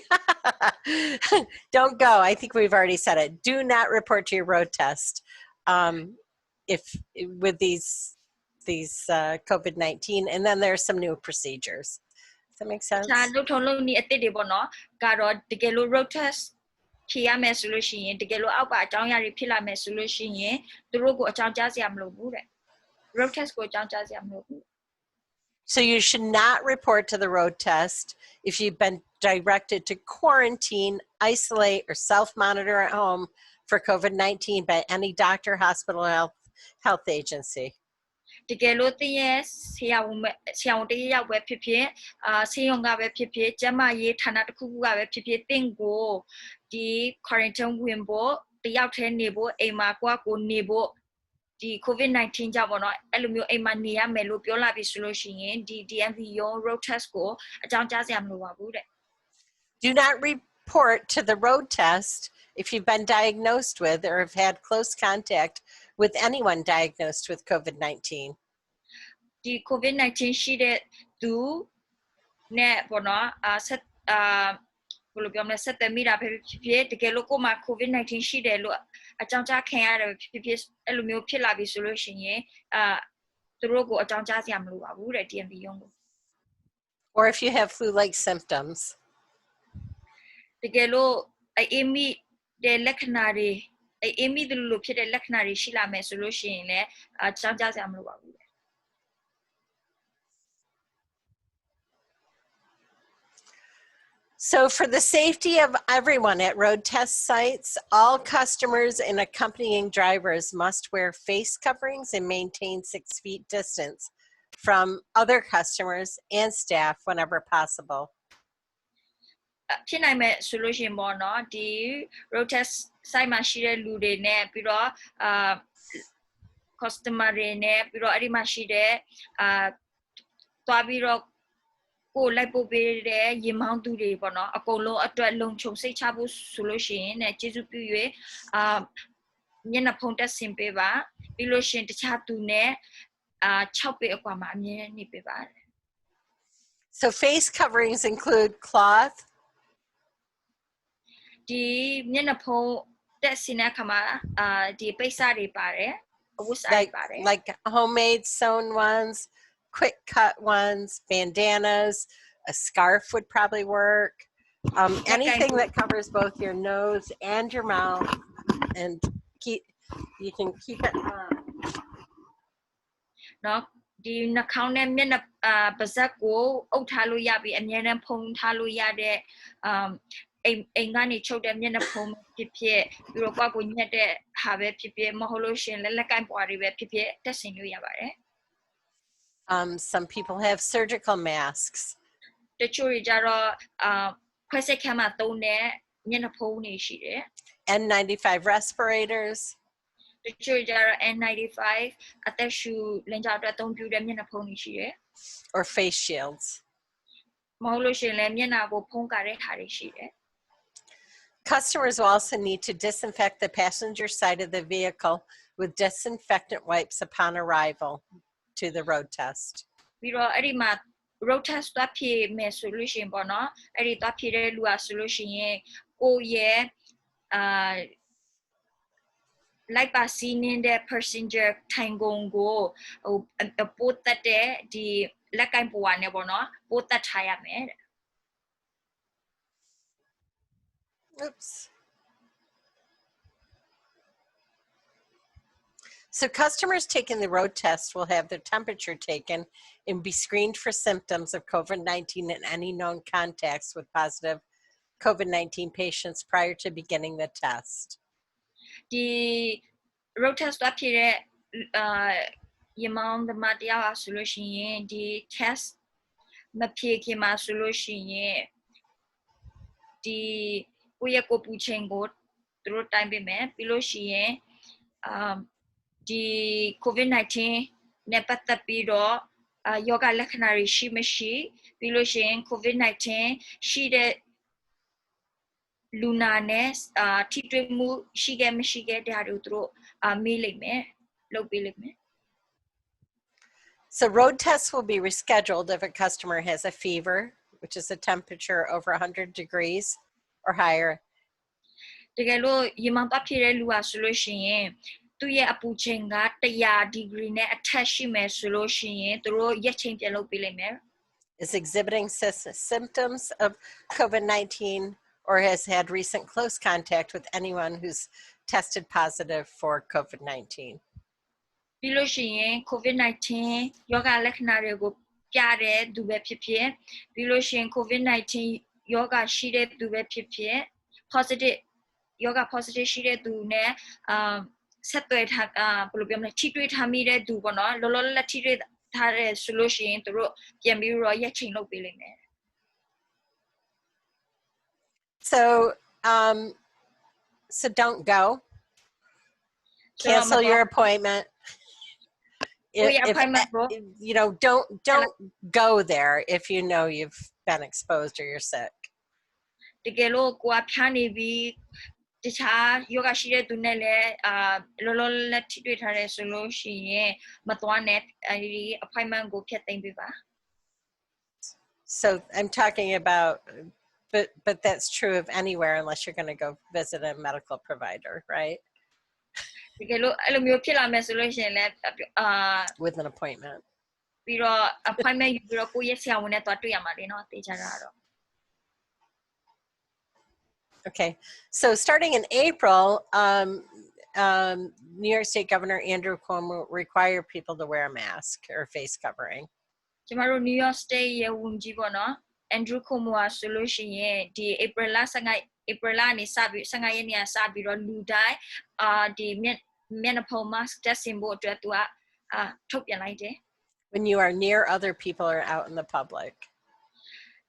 Don't go. I think we've already said it. Do not report to your road test if with these COVID-19, and then there's some new procedures. Does that make sense? လို့ထုံးလို့နေအစ်စ်တွေပေါ့နော်ကတော့တကယ်လို့ road test ဖြေရမယ်ဆိုလို့ရှိရင်တကယ်လို့အောက်ပါအကြောင်းအရာတွေဖြစ်လာမယ်ဆိုလို့ရှိရင်သူတို့ကိုအကြောင်းကြားစရာမလိုဘူးတဲ့ road test ကိုအကြောင်းကြားစရာမလိုဘူး So you should not report to the road test if you've been directed to quarantine, isolate, or self-monitor at home for COVID-19 by any doctor, hospital, or health agency. တကယ်လို့တင်းရဲ့ဆရာဝန်တယောက်ပဲဖြစ်ဖြစ်ဆေးရုံကပဲဖြစ်ဖြစ်ကျန်းမာရေးဌာနတစ်ခုခုကပဲဖြစ်ဖြစ်တင့်ကိုဒီ quarantine ဝင်ဖို့တယောက်တည်းနေဖို့အိမ်မှာကိုနေဖို့ဒီ COVID-19 ကြောင့်ပေါ့နော်အဲ့လိုမျိုးအိမ်မှာနေရမယ်လို့ပြောလာပြီဆိုလို့ရှိရင်ဒီ DMV ရော road test ကိုအကြောင်းကြားစရာမလိုပါဘူးတဲ့ Do not report to the road test if you've been diagnosed with or have had close contact with anyone diagnosed with COVID-19. ဒီ COVID-19 ရှိတဲ့သူနဲ့ပေါ့နော်ဘယ်လိုပြောမလဲဆက်သွယ်မိတာဖြစ်ဖြစ်တကယ်လို့ကိုမှ COVID-19 ရှိတယ်လို့အကြောင်းကြားခံရတယ်ဖြစ်ဖြစ်အဲ့လိုမျိုးဖြစ်လာပြီဆိုလို့ရှိရင်သူတို့ကိုအကြောင်းကြားစရာမလိုပါဘူးတဲ့ DMV ရုံးကို Or if you have flu-like symptoms. တကယ်လို့အေးမိတဲ့လက္ခဏာတွေအေးမိတယ်လို့ဖြစ်တဲ့လက္ခဏာတွေရှိလာမယ်ဆိုလို့ရှိရင်လည်းအကြောင်းကြားစရာမလိုပါဘူး So for the safety of everyone at road test sites, all customers and accompanying drivers must wear face coverings and maintain 6 feet distance from other customers and staff whenever possible. ဖြစ်နိုင်မဲ့ဆိုလို့ရှိရင်ပေါ့နော်ဒီ road test site မှာရှိတဲ့လူတွေနဲ့ပြီးတော့customer တွေနဲ့ပြီးတော့အဲ့ဒီမှာရှိတဲ့သွားပြီးတော့ကိုလိုက်ပို့ပေးတဲ့ရင်မောင်းသူတွေပေါ့နော်အကုန်လုံးအတွက်လုံခြုံစိတ်ချဖို့ဆိုလို့ရှိရင်ကျေးဇူးပြု၍မျက်နှာဖုံးတက်ဆင်ပေးပါပြီးလို့ရှိရင်တခြားသူနဲ့6ပေအကွာမှာအမြဲနေပေးပါ So face coverings include cloth. ဒီမျက်နှာဖုံးတက်ဆင်တဲ့အခါမှာဒီပိတ်စတွေပါတယ်အဝတ်စားတွေပါတယ် like homemade sewn ones, quick cut ones, bandanas, a scarf would probably work. Anything that covers both your nose and your mouth and You can keep it on. เนาะဒီနှာခေါင်းနဲ့မျက်နှာပါးစပ်ကိုအုပ်ထားလို့ရပြီးအမြဲတမ်းဖုံးထားလို့ရတဲ့အိမ်ကနေချုပ်တဲ့မျက်နှာဖုံးဖြစ်ဖြစ်ပြီးတော့ကိုညက်တဲ့ဟာပဲဖြစ်ဖြစ်မဟုတ်လို့ရှင်လက်ကင်ပွားတွေပဲဖြစ်ဖြစ်တက်ဆင်လို့ရပါတယ် Some people have surgical masks. တချို့တွေကြတော့ခွဲစိတ်ခန်းမှာသုံးတဲ့မျက်နှာဖုံးတွေရှိတယ် N95 respirators. တချို့ကြတော့ N95 အသက်ရှူလမ်းကြောင်းအတွက်အသုံးပြုတဲ့မျက်နှာဖုံးတွေရှိတယ် or face shields. မဟုတ်လို့ရှင်လည်းမျက်နှာကိုဖုံးကာတဲ့ဟာတွေရှိတယ် Customers will also need to disinfect the passenger side of the vehicle with disinfectant wipes upon arrival to the road test. ပြီးတော့အဲ့ဒီမှာ road test သွားဖြေမယ်ဆိုလို့ရှိရင်ပေါ့နော်အဲ့ဒီသွားဖြေတဲ့လူอ่ะဆိုလို့ရှိရင်ကိုရဲ့လိုက်ပါစီးနေတဲ့ passenger ထိုင်ကုန်ကိုဟိုပိုးတက်တဲ့ဒီလက်ကင်ပွားနဲ့ပေါ့နော်ပိုးတက်ထားရမယ်တဲ့ Oops. So customers taking the road test will have their temperature taken and be screened for symptoms of COVID-19 and any known contacts with positive COVID-19 patients prior to beginning the test. ဒီ road test သွားဖြေတဲ့ရမောင်သမားတယောက်ဆိုလို့ရှိရင်ဒီ test မဖြေခင်မှာဆိုလို့ရှိရင်ဒီကိုယ့်ရဲ့ကိုယ်ပူချိန်ကိုသူတို့တိုင်းပေးမယ်ပြီးလို့ရှိရင်ဒီ COVID-19 နဲ့ပတ်သက်ပြီးတော့ယောဂလက္ခဏာတွေရှိမရှိပြီးလို့ရှိရင် COVID-19 ရှိတဲ့လူနာနဲ့ထိတွေ့မှုရှိခဲ့မရှိခဲ့တဲ့ဟာတွေသူတို့မေးလိုက်မယ်လုပ်ပေးလိုက်မယ် So road tests will be rescheduled if a customer has a fever, which is a temperature over 100 degrees or higher. တကယ်လို့ရေမောင်ပတ်ဖြစ်တဲ့လူอ่ะဆိုလို့ရှိရင်သူ့ရဲ့အပူချိန်က100 degree နဲ့အထက်ရှိမယ်ဆိုလို့ရှိရင်သူတို့ရက်ချိန်ပြန်လုပ်ပေးလိုက်မယ် Is exhibiting symptoms of COVID-19 or has had recent close contact with anyone who's tested positive for COVID-19. ပြီးလို့ရှိရင် COVID-19 ယောဂလက္ခဏာတွေကိုပြတဲ့သူပဲဖြစ်ဖြစ်ပြီးလို့ရှိရင် COVID-19 ယောဂရှိတဲ့သူပဲဖြစ်ဖြစ် positive ယောဂ positive ရှိတဲ့သူနဲ့ဆက်သွယ်ထားဘယ်လိုပြောမလဲထိတွေ့ထားမိတဲ့သူပေါ့နော်လောလောလတ်ထိတွေ့ထားတဲ့ဆိုလို့ရှိရင်သူတို့ပြန်ပြီးတော့ရက်ချိန်လုပ်ပေးလိမ့်မယ် So don't go. Cancel your appointment. You know, don't go there if you know you've been exposed or you're sick. တကယ်လို့ကိုယ်ဖျားနေပြီးတခြားယောဂရှိတဲ့သူနဲ့လည်းလောလောလတ်ထိတွေ့ထားတယ်ဆိုလို့ရှိရင်မသွားနဲ့အဲဒီ appointment ကိုဖျက်သိမ်းပေးပါ So I'm talking about but that's true of anywhere unless you're going to go visit a medical provider, right? တကယ်လို့အဲ့လိုမျိုးဖြစ်လာမယ်ဆိုလို့ရှိရင်လည်း with an appointment ပြီးတော့ appointment ယူပြီးတော့ကိုယ့်ရဲ့ဆရာဝန်နဲ့သွားတွေ့ရမှာလေနော်တေချာတာတော့ Okay, so starting in April, New York State Governor Andrew Cuomo required people to wear a mask or face covering. ကျမတို့ New York State ရဲ့ဝန်ကြီးပေါ့နော် Andrew Cuomo ဆိုလို့ရှိရင်ဒီ April လကနေစပြီး15ရက်နေ့ကစပြီးတော့လူတိုင်းဒီမျက်နှာဖုံး mask တက်ဆင်ဖို့အတွက်သူကထုတ်ပြန်လိုက်တယ် When you are near other people or out in the public.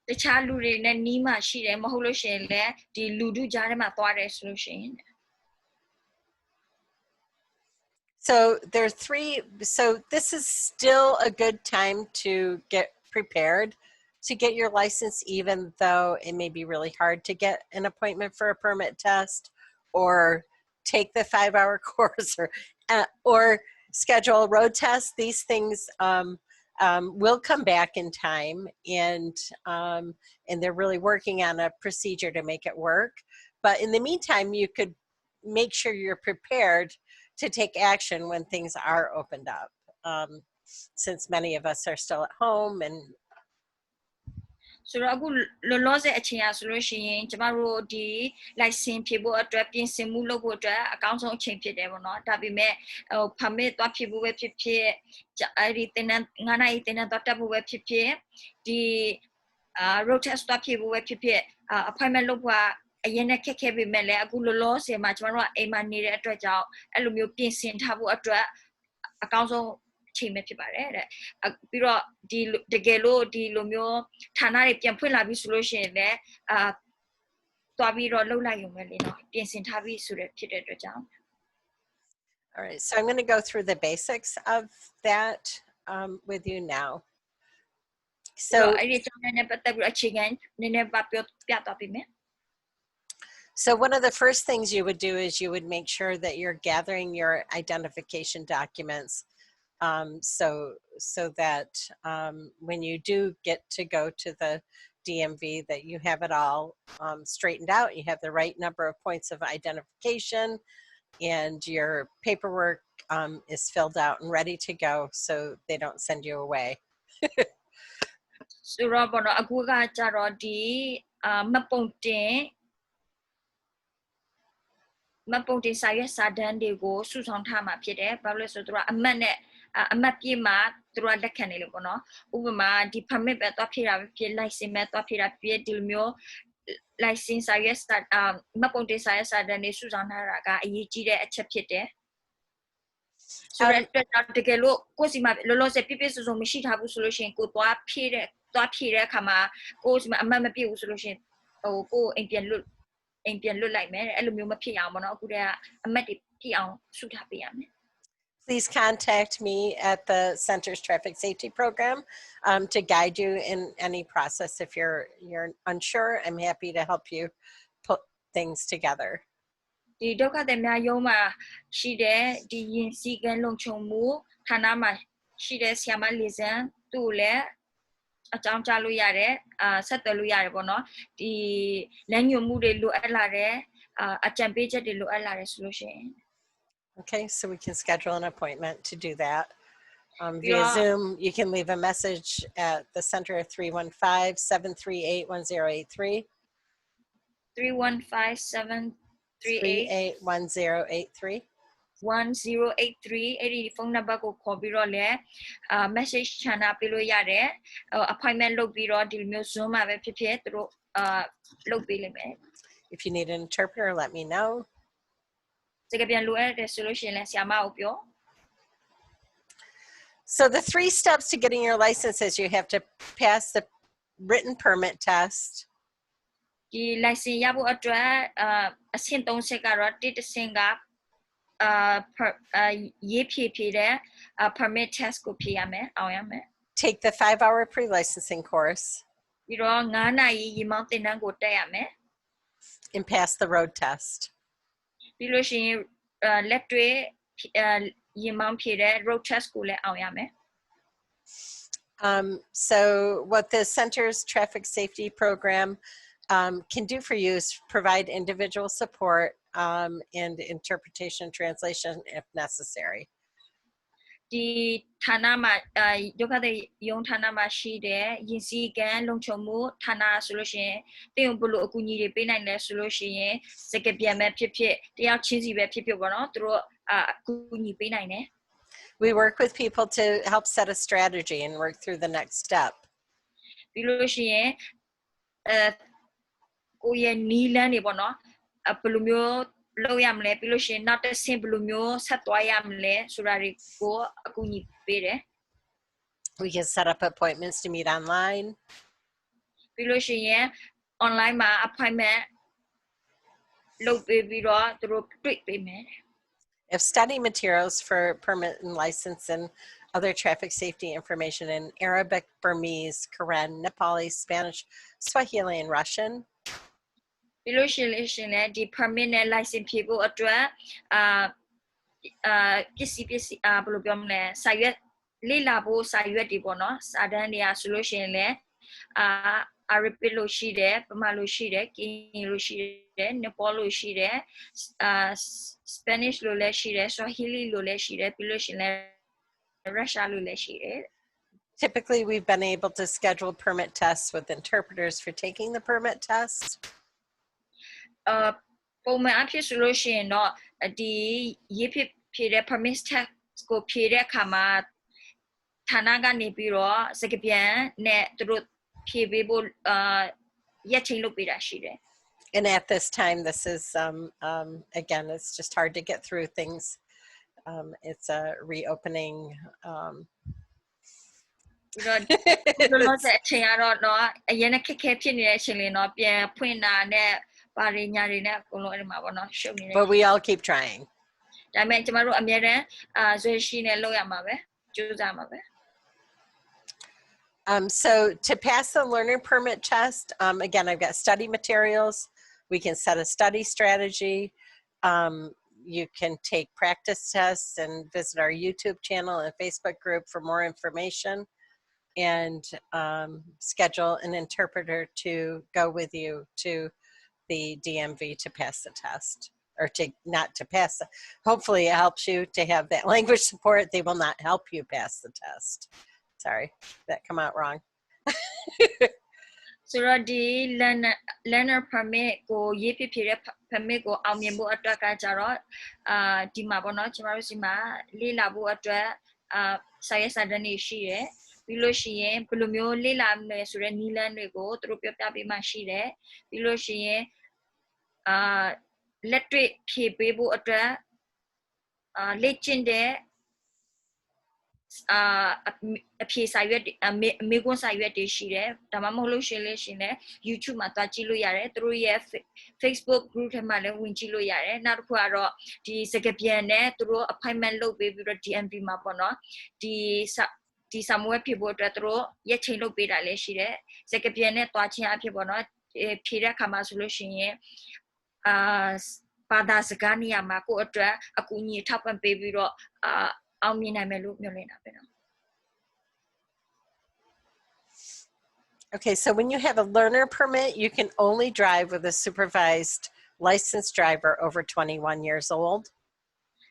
တခြားလူတွေနဲ့နီးမှရှိတယ်မဟုတ်လို့ရှိရင်လည်းဒီလူထုကြားထဲမှာသွားတယ်ဆိုလို့ရှိရင် So there are so this is still a good time to get prepared to get your license, even though it may be really hard to get an appointment for a permit test or take the 5-hour course or schedule a road test. These things will come back in time, and they're really working on a procedure to make it work. But in the meantime, you could make sure you're prepared to take action when things are opened up, since many of us are still at home and ဆိုတော့အခုလောလောဆယ်အချိန်အရဆိုလို့ရှိရင်ကျမတို့ဒီ license ဖြည့်ဖို့အတွက်ပြင်ဆင်မှုလုပ်ဖို့အတွက်အကောင်းဆုံးအချိန်ဖြစ်တယ်ပေါ့နော်ဒါပေမဲ့ဟို permit သွားဖြည့်ဖို့ပဲဖြစ်ဖြစ်အဲ့ဒီတင်တဲ့9နာရီတင်တဲ့သွားတက်ဖို့ပဲဖြစ်ဖြစ်ဒီ road test သွားဖြည့်ဖို့ပဲဖြစ်ဖြစ်appointment လုပ်ဖို့အရင်နဲ့ခက်ခဲပေမဲ့လည်းအခုလောလောဆယ်မှာကျမတို့ကအိမ်မှာနေတဲ့အတွက်ကြောင့်အဲ့လိုမျိုးပြင်ဆင်ထားဖို့အတွက်အကောင်းဆုံးချိန်ပဲဖြစ်ပါတယ်တဲ့ပြီးတော့ဒီတကယ်လို့ဒီလိုမျိုးဌာနတွေပြန်ဖွင့်လာပြီဆိုလို့ရှိရင်လည်းသွားပြီးတော့လှုပ်လိုက်ရုံပဲလေနော်ပြင်ဆင်ထားပြီဆိုတဲ့ဖြစ်တဲ့အတွက်ကြောင့် All right, so I'm going to go through the basics of that with you now. So အဲ့ဒီအကြောင်းနဲ့ပတ်သက်ပြီးအခြေခံနည်းနည်းပြသွားပြီမယ် So one of the first things you would do is you would make sure that you're gathering your identification documents so that when you do get to go to the DMV that you have it all straightened out, you have the right number of points of identification and your paperwork is filled out and ready to go so they don't send you away. ဆိုတော့ဘောနော်အခုကကြတော့ဒီမပုံတင်စာရွက်စာတမ်းတွေကိုစုဆောင်ထားမှာဖြစ်တယ်ဘာလို့လဲဆိုတော့အမတ်ပြည့်မှာသူတို့လက်ခံနေလို့ပေါ့နော်ဥပမာဒီ permit ပဲသွားဖြည့်တာပဲဖြစ် license ပဲသွားဖြည့်တာဖြစ်ဒီလိုမျိုး license စာရွက်မပုံတင်စာရွက်စာတမ်းတွေစုဆောင်ထားတာကအရေးကြီးတဲ့အချက်ဖြစ်တယ်ဆိုတော့တကယ်လို့ကိုယ်စီမှာလောလောဆယ်ပြည့်စုံမရှိထားဘူးဆိုလို့ရှိရင်ကိုသွားဖြည့်တဲ့အခါမှာကိုယ်စီမှာအမတ်မပြည့်ဘူးဆိုလို့ရှိရင်ဟိုကိုအိမ်ပြန်လွတ်လိုက်မယ်အဲ့လိုမျိုးမဖြစ်အောင်ပေါ့နော်အခုတည်းကအမတ်တွေပြည့်အောင်စုထားပေးရမယ် Please contact me at the Center's Traffic Safety Program to guide you in any process. If you're unsure, I'm happy to help you put things together. ဒီဒုက္ခသည်များရုံးမှာရှိတဲ့ဒီရင်စည်းကမ်းလုံခြုံမှုဌာနမှာရှိတဲ့ဆရာမလေးစံသူ့လည်းအကြောင်းကြားလို့ရတယ်ဆက်သွယ်လို့ရတယ်ပေါ့နော်ဒီလမ်းညွှန်မှုတွေလိုအပ်လာတယ်အကြံပေးချက်တွေလိုအပ်လာတယ်ဆိုလို့ရှိရင် Okay, so we can schedule an appointment to do that. Via Zoom, you can leave a message at the center 315-738-1083. 315-738-1083 အဲ့ဒီဖုန်းနံပါတ်ကိုခေါ်ပြီးတော့လည်းmessage ချန်တာပေးလို့ရတယ် appointment လုပ်ပြီးတော့ဒီလိုမျိုး Zoom မှာပဲဖြစ်ဖြစ်သူတို့လုပ်ပေးလိမ့်မယ် If you need an interpreter, let me know. စကားပြန်လိုအပ်တဲ့ဆိုလို့ရှိရင်လည်းဆရာမကိုပြော So the 3 steps to getting your license is you have to pass the written permit test. ဒီ license ရဖို့အတွက်အဆင့် 3 ဆင့်ကတော့တစ်ဆင့်ကရေးဖြည့်တဲ့ permit test ကိုဖြည့်ရမယ်အောင်ရမယ် Take the 5-hour pre-licensing course. ပြီးတော့9နာရီရေမောင်းသင်တန်းကိုတက်ရမယ် And pass the road test. ပြီးလို့ရှိရင်လက်တွေ့ရေမောင်းဖြည့်တဲ့ road test ကိုလည်းအောင်ရမယ် So what the Center's Traffic Safety Program can do for you is provide individual support and interpretation translation if necessary. ဒီဌာနမှာဒုက္ခသည်ရုံးဌာနမှာရှိတဲ့ရင်စည်းကမ်းလုံခြုံမှုဌာနဆိုလို့ရှိရင်တင်ဘလို့အကူအညီတွေပေးနိုင်လဲဆိုလို့ရှိရင်စကားပြန်ပဲဖြစ်ဖြစ်တယောက်ချင်းစီပဲဖြစ်ဖြစ်ပေါ့နော်သူတို့အကူအညီပေးနိုင်တယ် We work with people to help set a strategy and work through the next step. ပြီးလို့ရှိရင်ကိုရဲ့နီးလန်းတွေပေါ့နော်ဘယ်လိုမျိုးလုပ်ရမလဲပြီးလို့ရှိရင်နောက်တစ်ဆင့်ဘယ်လိုမျိုးဆက်သွားရမလဲဆိုတာတွေကိုအကူအညီပေးတယ် We can set up appointments to meet online. ပြီးလို့ရှိရင် online မှာ appointment လုပ်ပြီးတော့သူတို့တွေ့ပေးမယ် If study materials for permit and license and other traffic safety information in Arabic, Burmese, Karen, Nepali, Spanish, Swahili, and Russian. ပြီးလို့ရှိရင်လည်းဒီ permit နဲ့ license ဖြည့်ဖို့အတွက်ပစ္စည်းဘယ်လိုပြောမလဲစာရွက်လေ့လာဖို့စာရွက်တွေပေါ့နော်စာတမ်းတွေကဆိုလို့ရှိရင်လည်းArabic လို့ရှိတယ်ပမာလို့ရှိတယ်ကင်းလို့ရှိတယ် Nepal လို့ရှိတယ် Spanish လို့လည်းရှိတယ် Swahili လို့လည်းရှိတယ်ပြီးလို့ရှိရင်လည်း Russia လို့လည်းရှိတယ် Typically, we've been able to schedule permit tests with interpreters for taking the permit test. ပုံမှန်အဖြစ်ဆိုလို့ရှိရင်တော့ဒီရေးဖြည့်တဲ့ permit test ကိုဖြည့်တဲ့အခါမှာဌာနကနေပြီးတော့စကားပြန်နဲ့သူတို့ဖြည့်ပေးဖို့ရက်ချိန်လုပ်ပေးတာရှိတယ် And at this time, this is, again, it's just hard to get through things. It's a reopening. ပြီးတော့လောတဲ့အချိန်ကတော့တော့အရင်ကခက်ခဲဖြစ်နေတဲ့အချိန်လေးတော့ပြန်ဖွင့်တာနဲ့ပါရညာတွေနဲ့အကုန်လုံးအဲ့ဒီမှာပေါ့နော်ရှုပ်နေတယ် But we all keep trying. ဒါပေမဲ့ကျမတို့အများတန်းဇွဲရှိနဲ့လုပ်ရမှာပဲကြိုးစားမှာပဲ So to pass the learner permit test, again, I've got study materials. We can set a study strategy. You can take practice tests and visit our YouTube channel and Facebook group for more information, and schedule an interpreter to go with you to the DMV to pass the test, or to not to pass. Hopefully it helps you to have that language support. They will not help you pass the test. Sorry, that come out wrong. So တော့ဒီ learner permit ကိုရေးဖြည့်တဲ့ permit ကိုအောင်မြင်ဖို့အတွက်ကကြတော့ဒီမှာပေါ့နော်ကျမတို့စီမှာလေ့လာဖို့အတွက်စာရေးစာတမ်းတွေရှိရယ်ပြီးလို့ရှိရင်ဘယ်လိုမျိုးလေ့လာမလဲဆိုတဲ့နည်းလမ်းတွေကိုသူတို့ပြောပြပေးမှရှိတယ်ပြီးလို့ရှိရင်လက်တွေ့ဖြည့်ပေးဖို့အတွက်လေ့ကျင့်တဲ့အဖြေစာရွက်မေကွန်းစာရွက်တွေရှိတယ်ဒါမှမဟုတ်လို့ရှိရင်လည်း YouTube မှာသွားကြည့်လို့ရတယ်သူတို့ရဲ့ Facebook group ထဲမှာလည်းဝင်ကြည့်လို့ရတယ်နောက်တစ်ခုကတော့ဒီစကားပြန်နဲ့သူတို့ appointment လုပ်ပေးပြီးတော့ DMV မှာပေါ့နော်ဒီစာမွေးဖြေဖို့အတွက်သူတို့ရက်ချိန်လုပ်ပေးတာလည်းရှိတယ်စကားပြန်နဲ့သွားချင်းအဖြစ်ပေါ့နော်ဖြေတဲ့အခါမှာဆိုလို့ရှိရင်ဘာသာစကားနေရာမှာကိုယ့်အတွက်အကူအညီထောက်ပံ့ပေးပြီးတော့အောင်မြင်နိုင်မယ်လို့မျှော်လင့်တာပဲနော် Okay, so when you have a learner permit, you can only drive with a supervised licensed driver over 21 years old.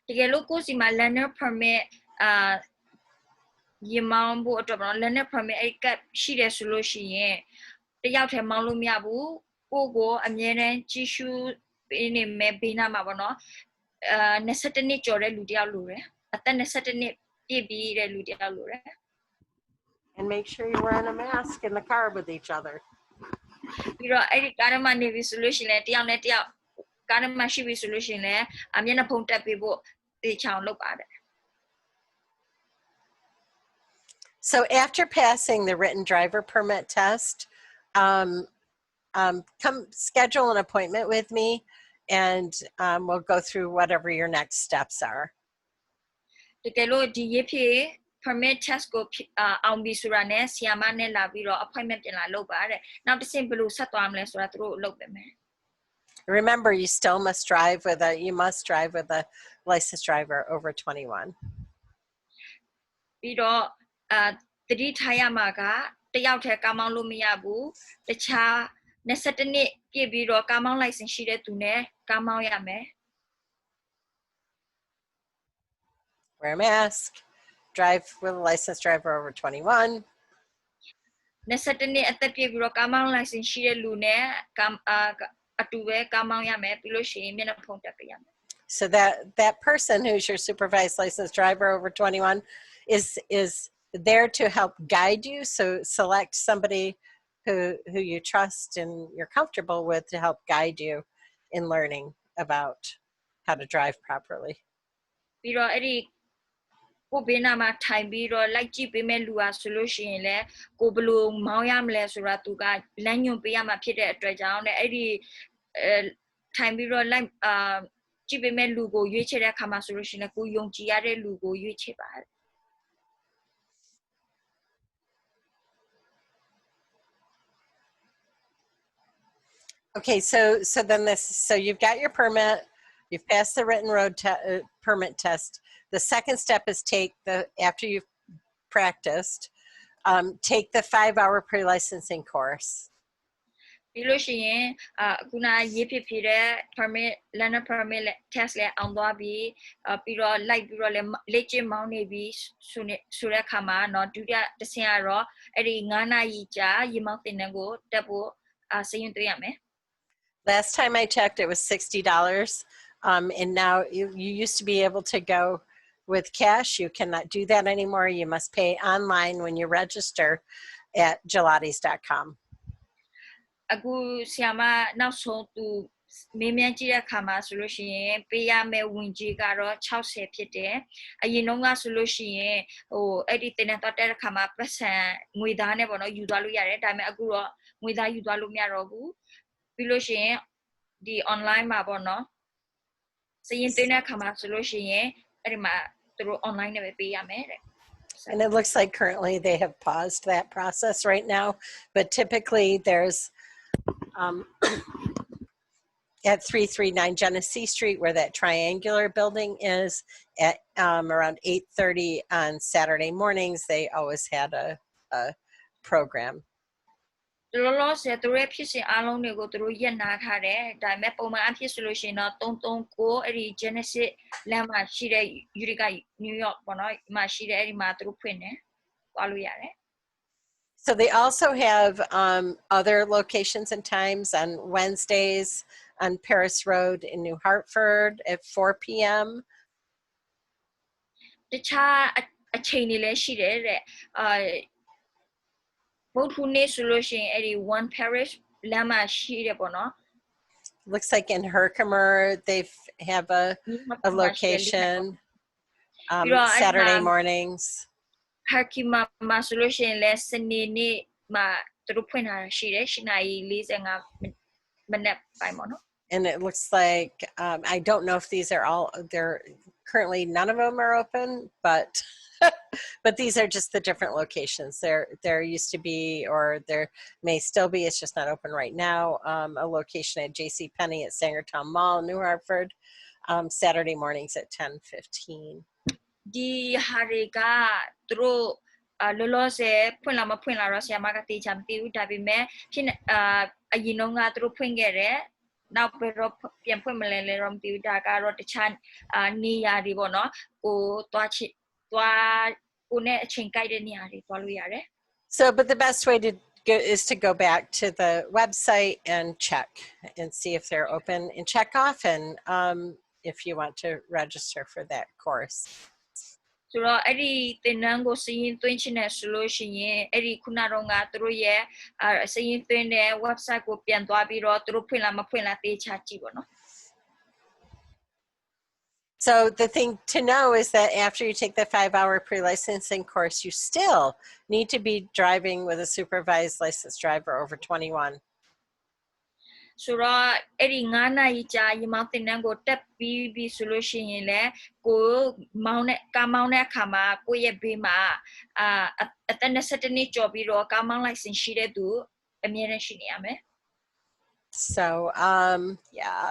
တကယ်လို့ကိုယ်စီမှာ learner permit ရေမောင်းဖို့အတွက်ပေါ့နော် learner permit အဲ့ကရှိတယ်ဆိုလို့ရှိရင်တယောက်တည်းမောင်းလို့မရဘူးကိုအမြဲတမ်းကြည့်ရှုပေးနေမယ်ဘေးနားမှာပေါ့နော်22နှစ်ကျော်တဲ့လူတယောက်လိုတယ်အသက်22နှစ်ပြည့်ပြီးတဲ့လူတယောက်လိုတယ် And make sure you're wearing a mask in the car with each other. ပြီးတော့အဲ့ဒီကားထဲမှာနေပြီဆိုလို့ရှိရင်တယောက်နဲ့တယောက်ကားထဲမှာရှိပြီဆိုလို့ရှိရင်လည်းမျက်နှာဖုံးတက်ပေးဖို့တေချောင်လုပ်ပါတယ် So after passing the written driver permit test, come schedule an appointment with me, and we'll go through whatever your next steps are. တကယ်လို့ဒီရေးဖြည့် permit test ကိုအောင်ပြီဆိုတာနဲ့ဆီယာမနဲ့လာပြီးတော့ appointment ပြန်လာလုပ်ပါတဲ့နောက်တစ်ဆင့်ဘယ်လိုဆက်သွားမလဲဆိုတာသူတို့လုပ်ပေးမယ် Remember, you still must drive with a licensed driver over 21. ပြီးတော့တတိထားရမှာကတယောက်တည်းကားမောင်းလို့မရဘူးတခြား22နှစ်ပြည့်ပြီးတော့ကားမောင်း license ရှိတဲ့သူနဲ့ကားမောင်းရမယ် Wear a mask. Drive with a licensed driver over 21. 22နှစ်အသက်ပြည့်ပြီးတော့ကားမောင်း license ရှိတဲ့လူနဲ့အတူပဲကားမောင်းရမယ်ပြီးလို့ရှိရင်မျက်နှာဖုံးတက်ပေးရမယ် So that person who's your supervised licensed driver over 21 is there to help guide you. So select somebody who you trust and you're comfortable with to help guide you in learning about how to drive properly. ပြီးတော့အဲ့ဒီကိုဘေးနားမှာထိုင်ပြီးတော့လိုက်ကြည့်ပေးမဲ့လူอ่ะဆိုလို့ရှိရင်လည်းကိုဘယ်လိုမောင်းရမလဲဆိုတာသူကလမ်းညွှန်ပေးရမှာဖြစ်တဲ့အတွက်ကြောင့်လည်းအဲ့ဒီထိုင်ပြီးတော့လိုက်ကြည့်ပေးမဲ့လူကိုရွေးချယ်တဲ့အခါမှာဆိုလို့ရှိရင်ကိုယုံကြည်ရတဲ့လူကိုရွေးချယ်ပါ Okay, so you've got your permit, you've passed the written permit test. The second step is after you've practiced, take the 5-hour pre-licensing course. ပြီးလို့ရှိရင်ခုနရေးဖြစ်ဖြစ်တဲ့ permit learner permit test လဲအောင်သွားပြီးပြီးတော့လိုက်ပြီးတော့လဲလေ့ကျင့်မောင်းနေပြီးဆိုတဲ့အခါမှာเนาะဒုတိယတစ်ဆင့်ကတော့အဲ့ဒီ9နာရီကြာရေမောင်းသင်တန်းကိုတက်ဖို့စာရင်းသွင်းရမယ် Last time I checked, it was $60. And now you used to be able to go with cash. You cannot do that anymore. You must pay online when you register at gelatis.com. အခုဆီယာမနောက်ဆုံးသူမေးမြန်းကြည့်တဲ့အခါမှာဆိုလို့ရှိရင်ပေးရမယ့်ဝင်ကြီးကတော့60ဖြစ်တယ်အရင်တော့ကဆိုလို့ရှိရင်ဟိုအဲ့ဒီတင်တဲ့တဲ့အခါမှာပတ်စံငွေသားနဲ့ပေါ့နော်ယူသွားလို့ရတယ်ဒါပေမဲ့အခုတော့ငွေသားယူသွားလို့မရတော့ဘူးပြီးလို့ရှိရင်ဒီ online မှာပေါ့နော်စာရင်းသွင်းတဲ့အခါမှာဆိုလို့ရှိရင်အဲ့ဒီမှာသူတို့ online နဲ့ပဲပေးရမယ်တဲ့ And it looks like currently they have paused that process right now, but typically there's at 339 Genesee Street, where that triangular building is, at around 8:30 on Saturday mornings, they always had a program. သူတို့လောဆယ်သူတို့ရဲ့ဖြစ်စဉ်အားလုံးတွေကိုသူတို့ရက်နာထားတယ်ဒါပေမဲ့ပုံမှန်အဖြစ်ဆိုလို့ရှိရင်တော့339အဲ့ဒီ Genesis လမ်းမှာရှိတဲ့ Utica New York ပေါ့နော်ဒီမှာရှိတဲ့အဲ့ဒီမှာသူတို့ဖွင့်တယ်သွားလို့ရတယ် So they also have other locations and times on Wednesdays on Paris Road in New Hartford at 4 p.m. တခြားအချိန်တွေလည်းရှိတယ်တဲ့ဘုဒ္ဓနေ့ဆိုလို့ရှိရင်အဲ့ဒီ One Paris လမ်းမှာရှိတယ်ပေါ့နော် Looks like in Herkimer they have a location Saturday mornings. Herkimer မှာဆိုလို့ရှိရင်လည်းစနေနေ့မှာသူတို့ဖွင့်ထားတာရှိတယ်8:45မိနစ်ပိုင်းပေါ့နော် And it looks like I don't know if these are all they're currently none of them are open, but but these are just the different locations. There used to be, or there may still be, it's just not open right now, a location at JCPenney at Sangertown Mall, New Hartford, Saturday mornings at 10:15. ဒီဟာတွေကသူတို့လောလောဆယ်ဖွင့်လာမဖွင့်လာတော့ဆရာမကတေချာမသိဘူးဒါပေမဲ့ဖြစ်အရင်တော့ကသူတို့ဖွင့်ခဲ့တယ်နောက်ပြီးတော့ပြန်ဖွင့်မလဲလဲတော့မသိဘူးဒါကတော့တခြားနေရာတွေပေါ့နော်ဟိုသွားကိုနဲ့အချိန်ကြိုက်တဲ့နေရာတွေသွားလို့ရတယ် So but the best way to go is to go back to the website and check and see if they're open and check off and if you want to register for that course. ဆိုတော့အဲ့ဒီသင်တန်းကိုစည်ရင်သွင်းချင်တယ်ဆိုလို့ရှိရင်အဲ့ဒီခုနတော့ကသူတို့ရဲ့စည်ရင်သွင်းတဲ့ website ကိုပြန်သွားပြီးတော့သူတို့ဖွင့်လာမဖွင့်လာတေချာကြည့်ပေါ့နော် So the thing to know is that after you take the 5-hour pre-licensing course, you still need to be driving with a supervised licensed driver over 21. ဆိုတော့အဲ့ဒီ9နာရီကြာရေမောင်းသင်တန်းကိုတက်ပြီးဆိုလို့ရှိရင်လည်းကိုမောင်းတဲ့ကားမောင်းတဲ့အခါမှာကိုရဲ့ဘေးမှာအသက်21နှစ်ကျော်ပြီးတော့ကားမောင်း license ရှိတဲ့သူအမြဲတမ်းရှိနေရမယ် So yeah.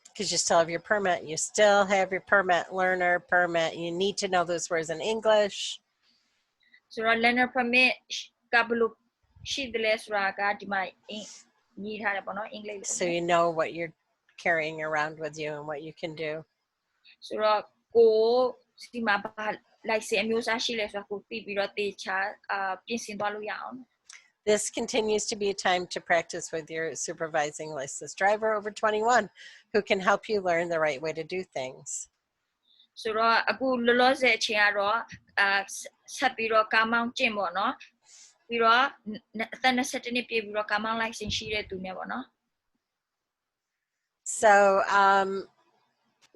Because you still have your permit. You still have your permit, learner permit. You need to know those words in English. So learner permit ကဘလို့ရှိတယ်လဲဆိုတာကဒီမှာညီထားတယ်ပေါ့နော်အင်္ဂလိပ်လို So you know what you're carrying around with you and what you can do. ဆိုတော့ကိုဒီမှာ license အမျိုးအစားရှိလဲဆိုတာကိုသိပြီးတော့တေချာပြင်ဆင်သွားလို့ရအောင် This continues to be a time to practice with your supervising licensed driver over 21 who can help you learn the right way to do things. ဆိုတော့အခုလောလောဆယ်အချိန်ကတော့ဆက်ပြီးတော့ကားမောင်းကျင့်ပေါ့နော်ပြီးတော့အသက်21နှစ်ပြည့်ပြီးတော့ကားမောင်း license ရှိတဲ့သူနဲ့ပေါ့နော် So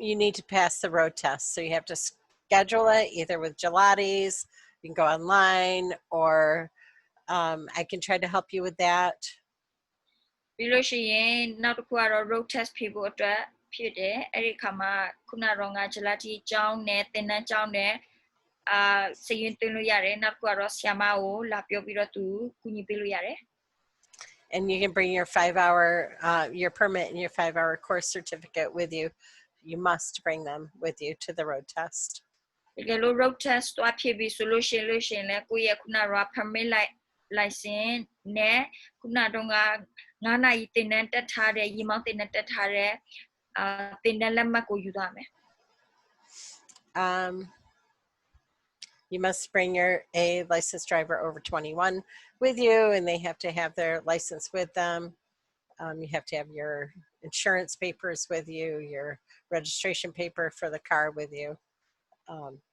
you need to pass the road test. So you have to schedule it either with Gelatis, you can go online, or I can try to help you with that. ပြီးလို့ရှိရင်နောက်တစ်ခုကတော့ road test ဖြေဖို့အတွက်ဖြစ်တယ်အဲ့ဒီခါမှာခုနကတော့ငါ Gelati ကျောင်းနဲ့သင်တန်းကျောင်းနဲ့စရင်သွင်းလို့ရတယ်နောက်တစ်ခုကတော့ဆရာမကိုလာပြောပြီးတော့သူကူညီပေးလို့ရတယ် And you can bring your 5-hour your permit and your 5-hour course certificate with you. You must bring them with you to the road test. တကယ်လို့ road test သွားဖြေပြီးဆိုလို့ရှိရင်လည်းကိုယ့်ရဲ့ခုနက permit license နဲ့ခုနတော့က9နာရီတင်တန်းတက်ထားတဲ့ရီမောင်းတင်တန်းတက်ထားတဲ့တင်တန်းလက်မှတ်ကိုယူသွားမယ် You must bring a licensed driver over 21 with you, and they have to have their license with them. You have to have your insurance papers with you, your registration paper for the car with you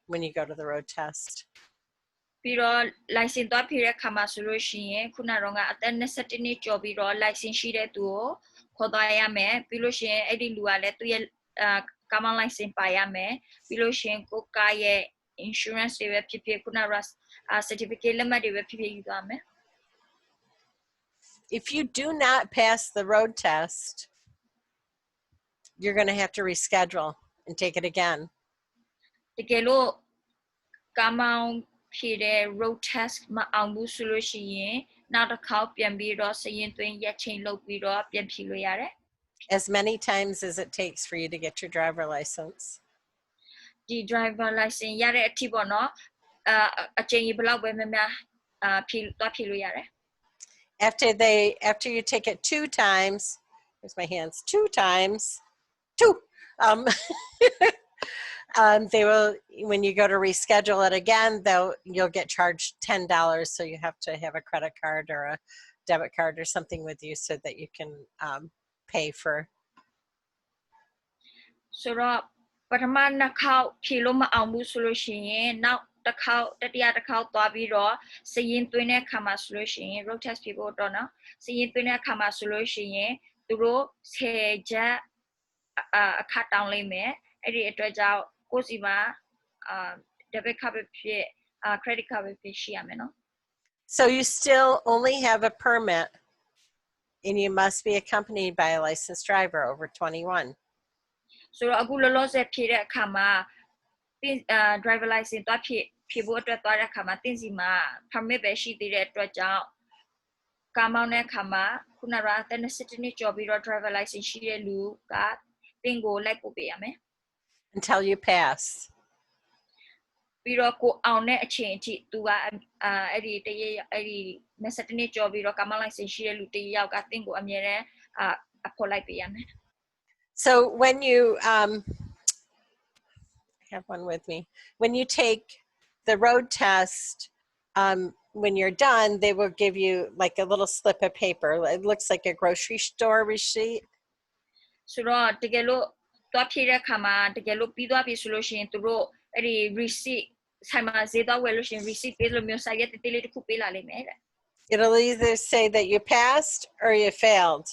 when you go to the road test. ပြီးတော့ license သွားဖြည့်တဲ့ခါမှာဆိုလို့ရှိရင်ခုနတော့ကအသက်21နှစ်ကျော်ပြီးတော့ license ရှိတဲ့သူကိုခေါ်သွားရမယ်ပြီးလို့ရှိရင်အဲ့ဒီလူကလည်းသူ့ရဲ့ကားမောင်း license ပါရမယ်ပြီးလို့ရှိရင်ကိုကားရဲ့ insurance တွေပဲဖြစ်ဖြစ်ခုနက certificate လက်မှတ်တွေပဲဖြစ်ဖြစ်ယူသွားမယ် If you do not pass the road test, you're going to have to reschedule and take it again. တကယ်လို့ကားမောင်းဖြည့်တဲ့ road test မအောင်ဘူးဆိုလို့ရှိရင်နောက်တစ်ခေါက်ပြန်ပြီးတော့စရင်သွင်းရက်ချိန်လုပ်ပြီးတော့ပြန်ဖြည့်လို့ရတယ် As many times as it takes for you to get your driver license. ဒီ driver license ရတဲ့အထိပေါ့နော်အချိန်ကြီးဘယ်လောက်ပဲများများဖြည့်သွားဖြည့်လို့ရတယ် After you take it 2 times, here's my hands, 2 times, 2. They will, when you go to reschedule it again, you'll get charged $10. So you have to have a credit card or a debit card or something with you so that you can pay for. ဆိုတော့ပထမနှစ်ခေါက်ဖြည့်လို့မအောင်ဘူးဆိုလို့ရှိရင်နောက်တစ်ခေါက်တတိယတစ်ခေါက်သွားပြီးတော့စရင်သွင်းတဲ့ခါမှာဆိုလို့ရှိရင် road test ဖြည့်ဖို့တော့နော်စရင်သွင်းတဲ့ခါမှာဆိုလို့ရှိရင်သူတို့10ချက်အခါတောင်းလိုက်မယ်အဲ့ဒီအတွက်ကြောင့်ကိုစီမှာdebit card ပဲဖြစ် credit card ပဲဖြစ်ရှိရမယ်နော် So you still only have a permit and you must be accompanied by a licensed driver over 21. ဆိုတော့အခုလောလောဆယ်ဖြည့်တဲ့အခါမှာdriver license သွားဖြည့်ဖို့အတွက်သွားတဲ့အခါမှာတင်းစီမှာ permit ပဲရှိသေးတဲ့အတွက်ကြောင့်ကားမောင်းတဲ့အခါမှာခုနကအသက်21နှစ်ကျော်ပြီးတော့ driver license ရှိတဲ့လူကတင်းကိုလိုက်ပို့ပေးရမယ် Until you pass. ပြီးတော့ကိုအောင်တဲ့အချိန်အထိသူကအဲ့ဒီတရအဲ့ဒီ21နှစ်ကျော်ပြီးတော့ကားမောင်း license ရှိတဲ့လူတယောက်ကတင်းကိုအမြဲတမ်းအဖော်လိုက်ပေးရမယ် So when you I have one with me. When you take the road test, when you're done, they will give you like a little slip of paper. It looks like a grocery store receipt. ဆိုတော့တကယ်လို့သွားဖြည့်တဲ့အခါမှာတကယ်လို့ပြီးသွားပြီဆိုလို့ရှိရင်သူတို့အဲ့ဒီ receipt ဆိုင်မှာဈေးသွားဝယ်လို့ရှိရင် receipt ပေးလို့မျိုးစာရွက်တေးလေးတစ်ခုပေးလာလိမ့်မယ်တဲ့ It'll either say that you passed or you failed.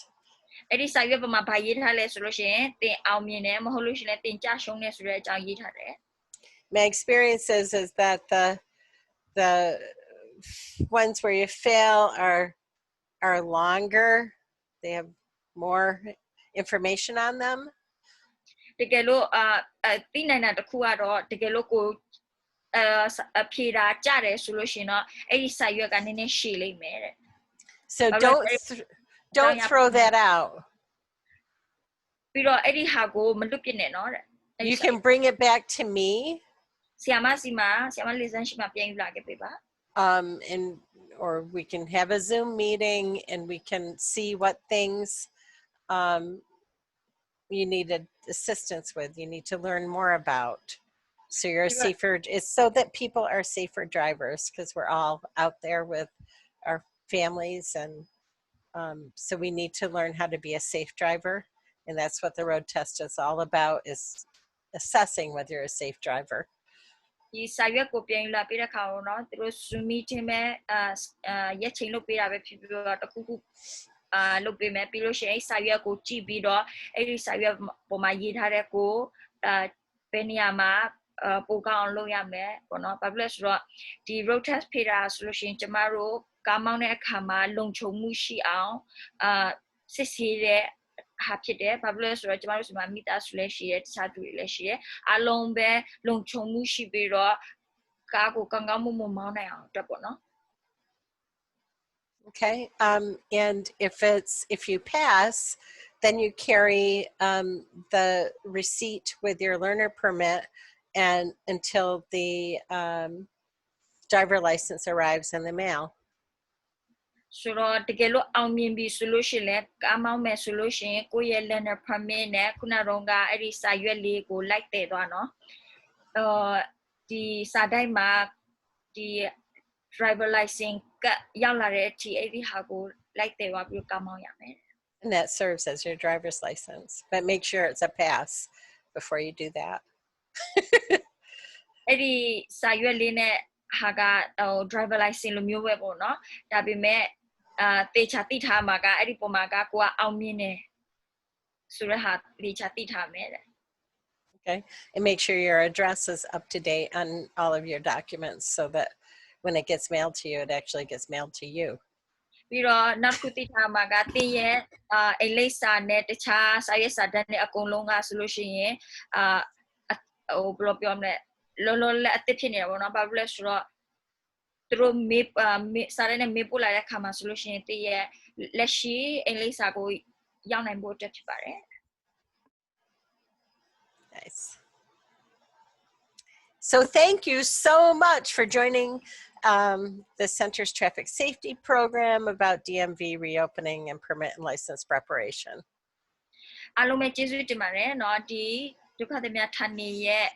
အဲ့ဒီစာရွက်ပေါ်မှာဗာရေးထားလဲဆိုလို့ရှိရင်တင်အောင်မြင်တယ်မဟုတ်လို့ရှိရင်တင်ကြရှုံးနေဆိုတဲ့အကြောင်းရေးထားတယ် My experience is that the ones where you fail are longer. They have more information on them. တကယ်လို့သိနိုင်တာတစ်ခုကတော့တကယ်လို့ကိုဖြေတာကြတယ်ဆိုလို့ရှိရင်တော့အဲ့ဒီစာရွက်ကနည်းနည်းရှည်လိမ့်မယ်တဲ့ So don't throw that out. ပြီးတော့အဲ့ဒီဟာကိုမလွတ်ပြစ်နဲ့နော်တဲ့ You can bring it back to me. ဆီယာမစီမှာဆီယာမလေးစမ်းရှိမှာပြန်ယူလာခဲ့ပေးပါ And or we can have a Zoom meeting and we can see what things you needed assistance with, you need to learn more about. So you're safer, it's so that people are safer drivers because we're all out there with our families and so we need to learn how to be a safe driver, and that's what the road test is all about, is assessing whether you're a safe driver. ဒီစာရွက်ကိုပြန်ယူလာပေးတဲ့ခါတော့เนาะသူတို့ Zoom meeting ပဲရက်ချိန်လုပ်ပေးတာပဲဖြစ်ပြီးတော့တခုခုလုပ်ပေးမယ်ပြီးလို့ရှိရင်စာရွက်ကိုကြည့်ပြီးတော့အဲ့ဒီစာရွက်ပေါ်မှာရေးထားတဲ့ကိုဘယ်နေရာမှာပိုကောင်းအောင်လုပ်ရမယ်ပေါ့နော်ဘာဖြစ်လဲဆိုတော့ဒီ road test ဖေးတာဆိုလို့ရှိရင်ကျမတို့ကားမောင်းတဲ့အခါမှာလုံခြုံမှုရှိအောင်စစ်ဆေးတဲ့ဟာဖြစ်တယ်ဘာဖြစ်လဲဆိုတော့ကျမတို့ဒီမှာမိသားစုလည်းရှိတယ်တခြားသူတွေလည်းရှိတယ်အလုံးပဲလုံခြုံမှုရှိပြီးတော့ကားကိုကောင်းကောင်းမွန်မွန်မောင်းနိုင်အောင်အတွက်ပေါ့နော် Okay, and if you pass, then you carry the receipt with your learner permit and until the driver license arrives in the mail. ဆိုတော့တကယ်လို့အောင်မြင်ပြီဆိုလို့ရှိရင်လည်းကားမောင်းမယ်ဆိုလို့ရှိရင်ကိုယ့်ရဲ့ learner permit နဲ့ခုနကအဲ့ဒီစာရွက်လေးကိုလိုက်တည်သွားနော်ဒီစာတိုက်မှာဒီ driver license ကရောက်လာတဲ့အထိအဲ့ဒီဟာကိုလိုက်တည်သွားပြီးကားမောင်းရမယ် And that serves as your driver's license, but make sure it's a pass before you do that. အဲ့ဒီစာရွက်လေးနဲ့ဟာကdriver license လိုမျိုးပဲပေါ့နော်ဒါပေမဲ့တေချာတိထားမှာကအဲ့ဒီပုံမှာကကိုကအောင်မြင်တယ်ဆိုတဲ့ဟာတေချာတိထားမယ်တဲ့ Okay, and make sure your address is up to date on all of your documents so that when it gets mailed to you, it actually gets mailed to you. ပြီးတော့နောက်ခုတိထားမှာကတင်းရဲ့အိမ်လိပ်စာနဲ့တခြားစာရွက်စာတမ်းနဲ့အကုန်လုံးကဆိုလို့ရှိရင်ဟိုဘယ်လိုပြောမလဲလောလက်အစ်ဖြစ်နေတာပေါ့နော်ဘာလို့လဲဆိုတော့သူတို့မေးစာရဲနဲ့မေးပို့လာတဲ့ခါမှာဆိုလို့ရှိရင်တင်းရဲ့လက်ရှိအိမ်လိပ်စာကိုရောက်နိုင်ဖို့အတွက်ဖြစ်ပါတယ် Nice. So thank you so much for joining the Center's Traffic Safety Program about DMV reopening and permit and license preparation. အားလုံးပဲကျေးဇူးတင်ပါတယ်เนาะဒီဒုက္ခသည်များဌာနေရဲ့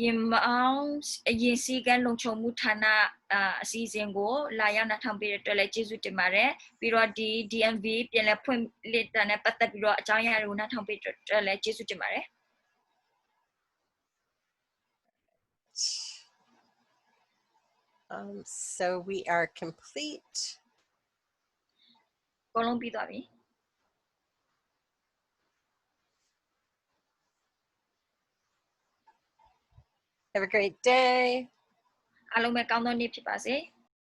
ရင်စည်းကမ်းလုံခြုံမှုဌာနအစည်းအဝေးကိုလာရောက်နားထောင်ပေးတဲ့အတွက်လည်းကျေးဇူးတင်ပါတယ်ပြီးတော့ဒီ DMV ပြန်လည်ဖွင့်လှစ်တာနဲ့ပတ်သက်ပြီးတော့အကြောင်းအရာတွေကိုနားထောင်ပေးတဲ့အတွက်လည်းကျေးဇူးတင်ပါတယ် So we are complete. အကုန်လုံးပြီးသွားပြီ Have a great day. အားလုံးပဲကောင်းသောနေ့ဖြစ်ပါစေ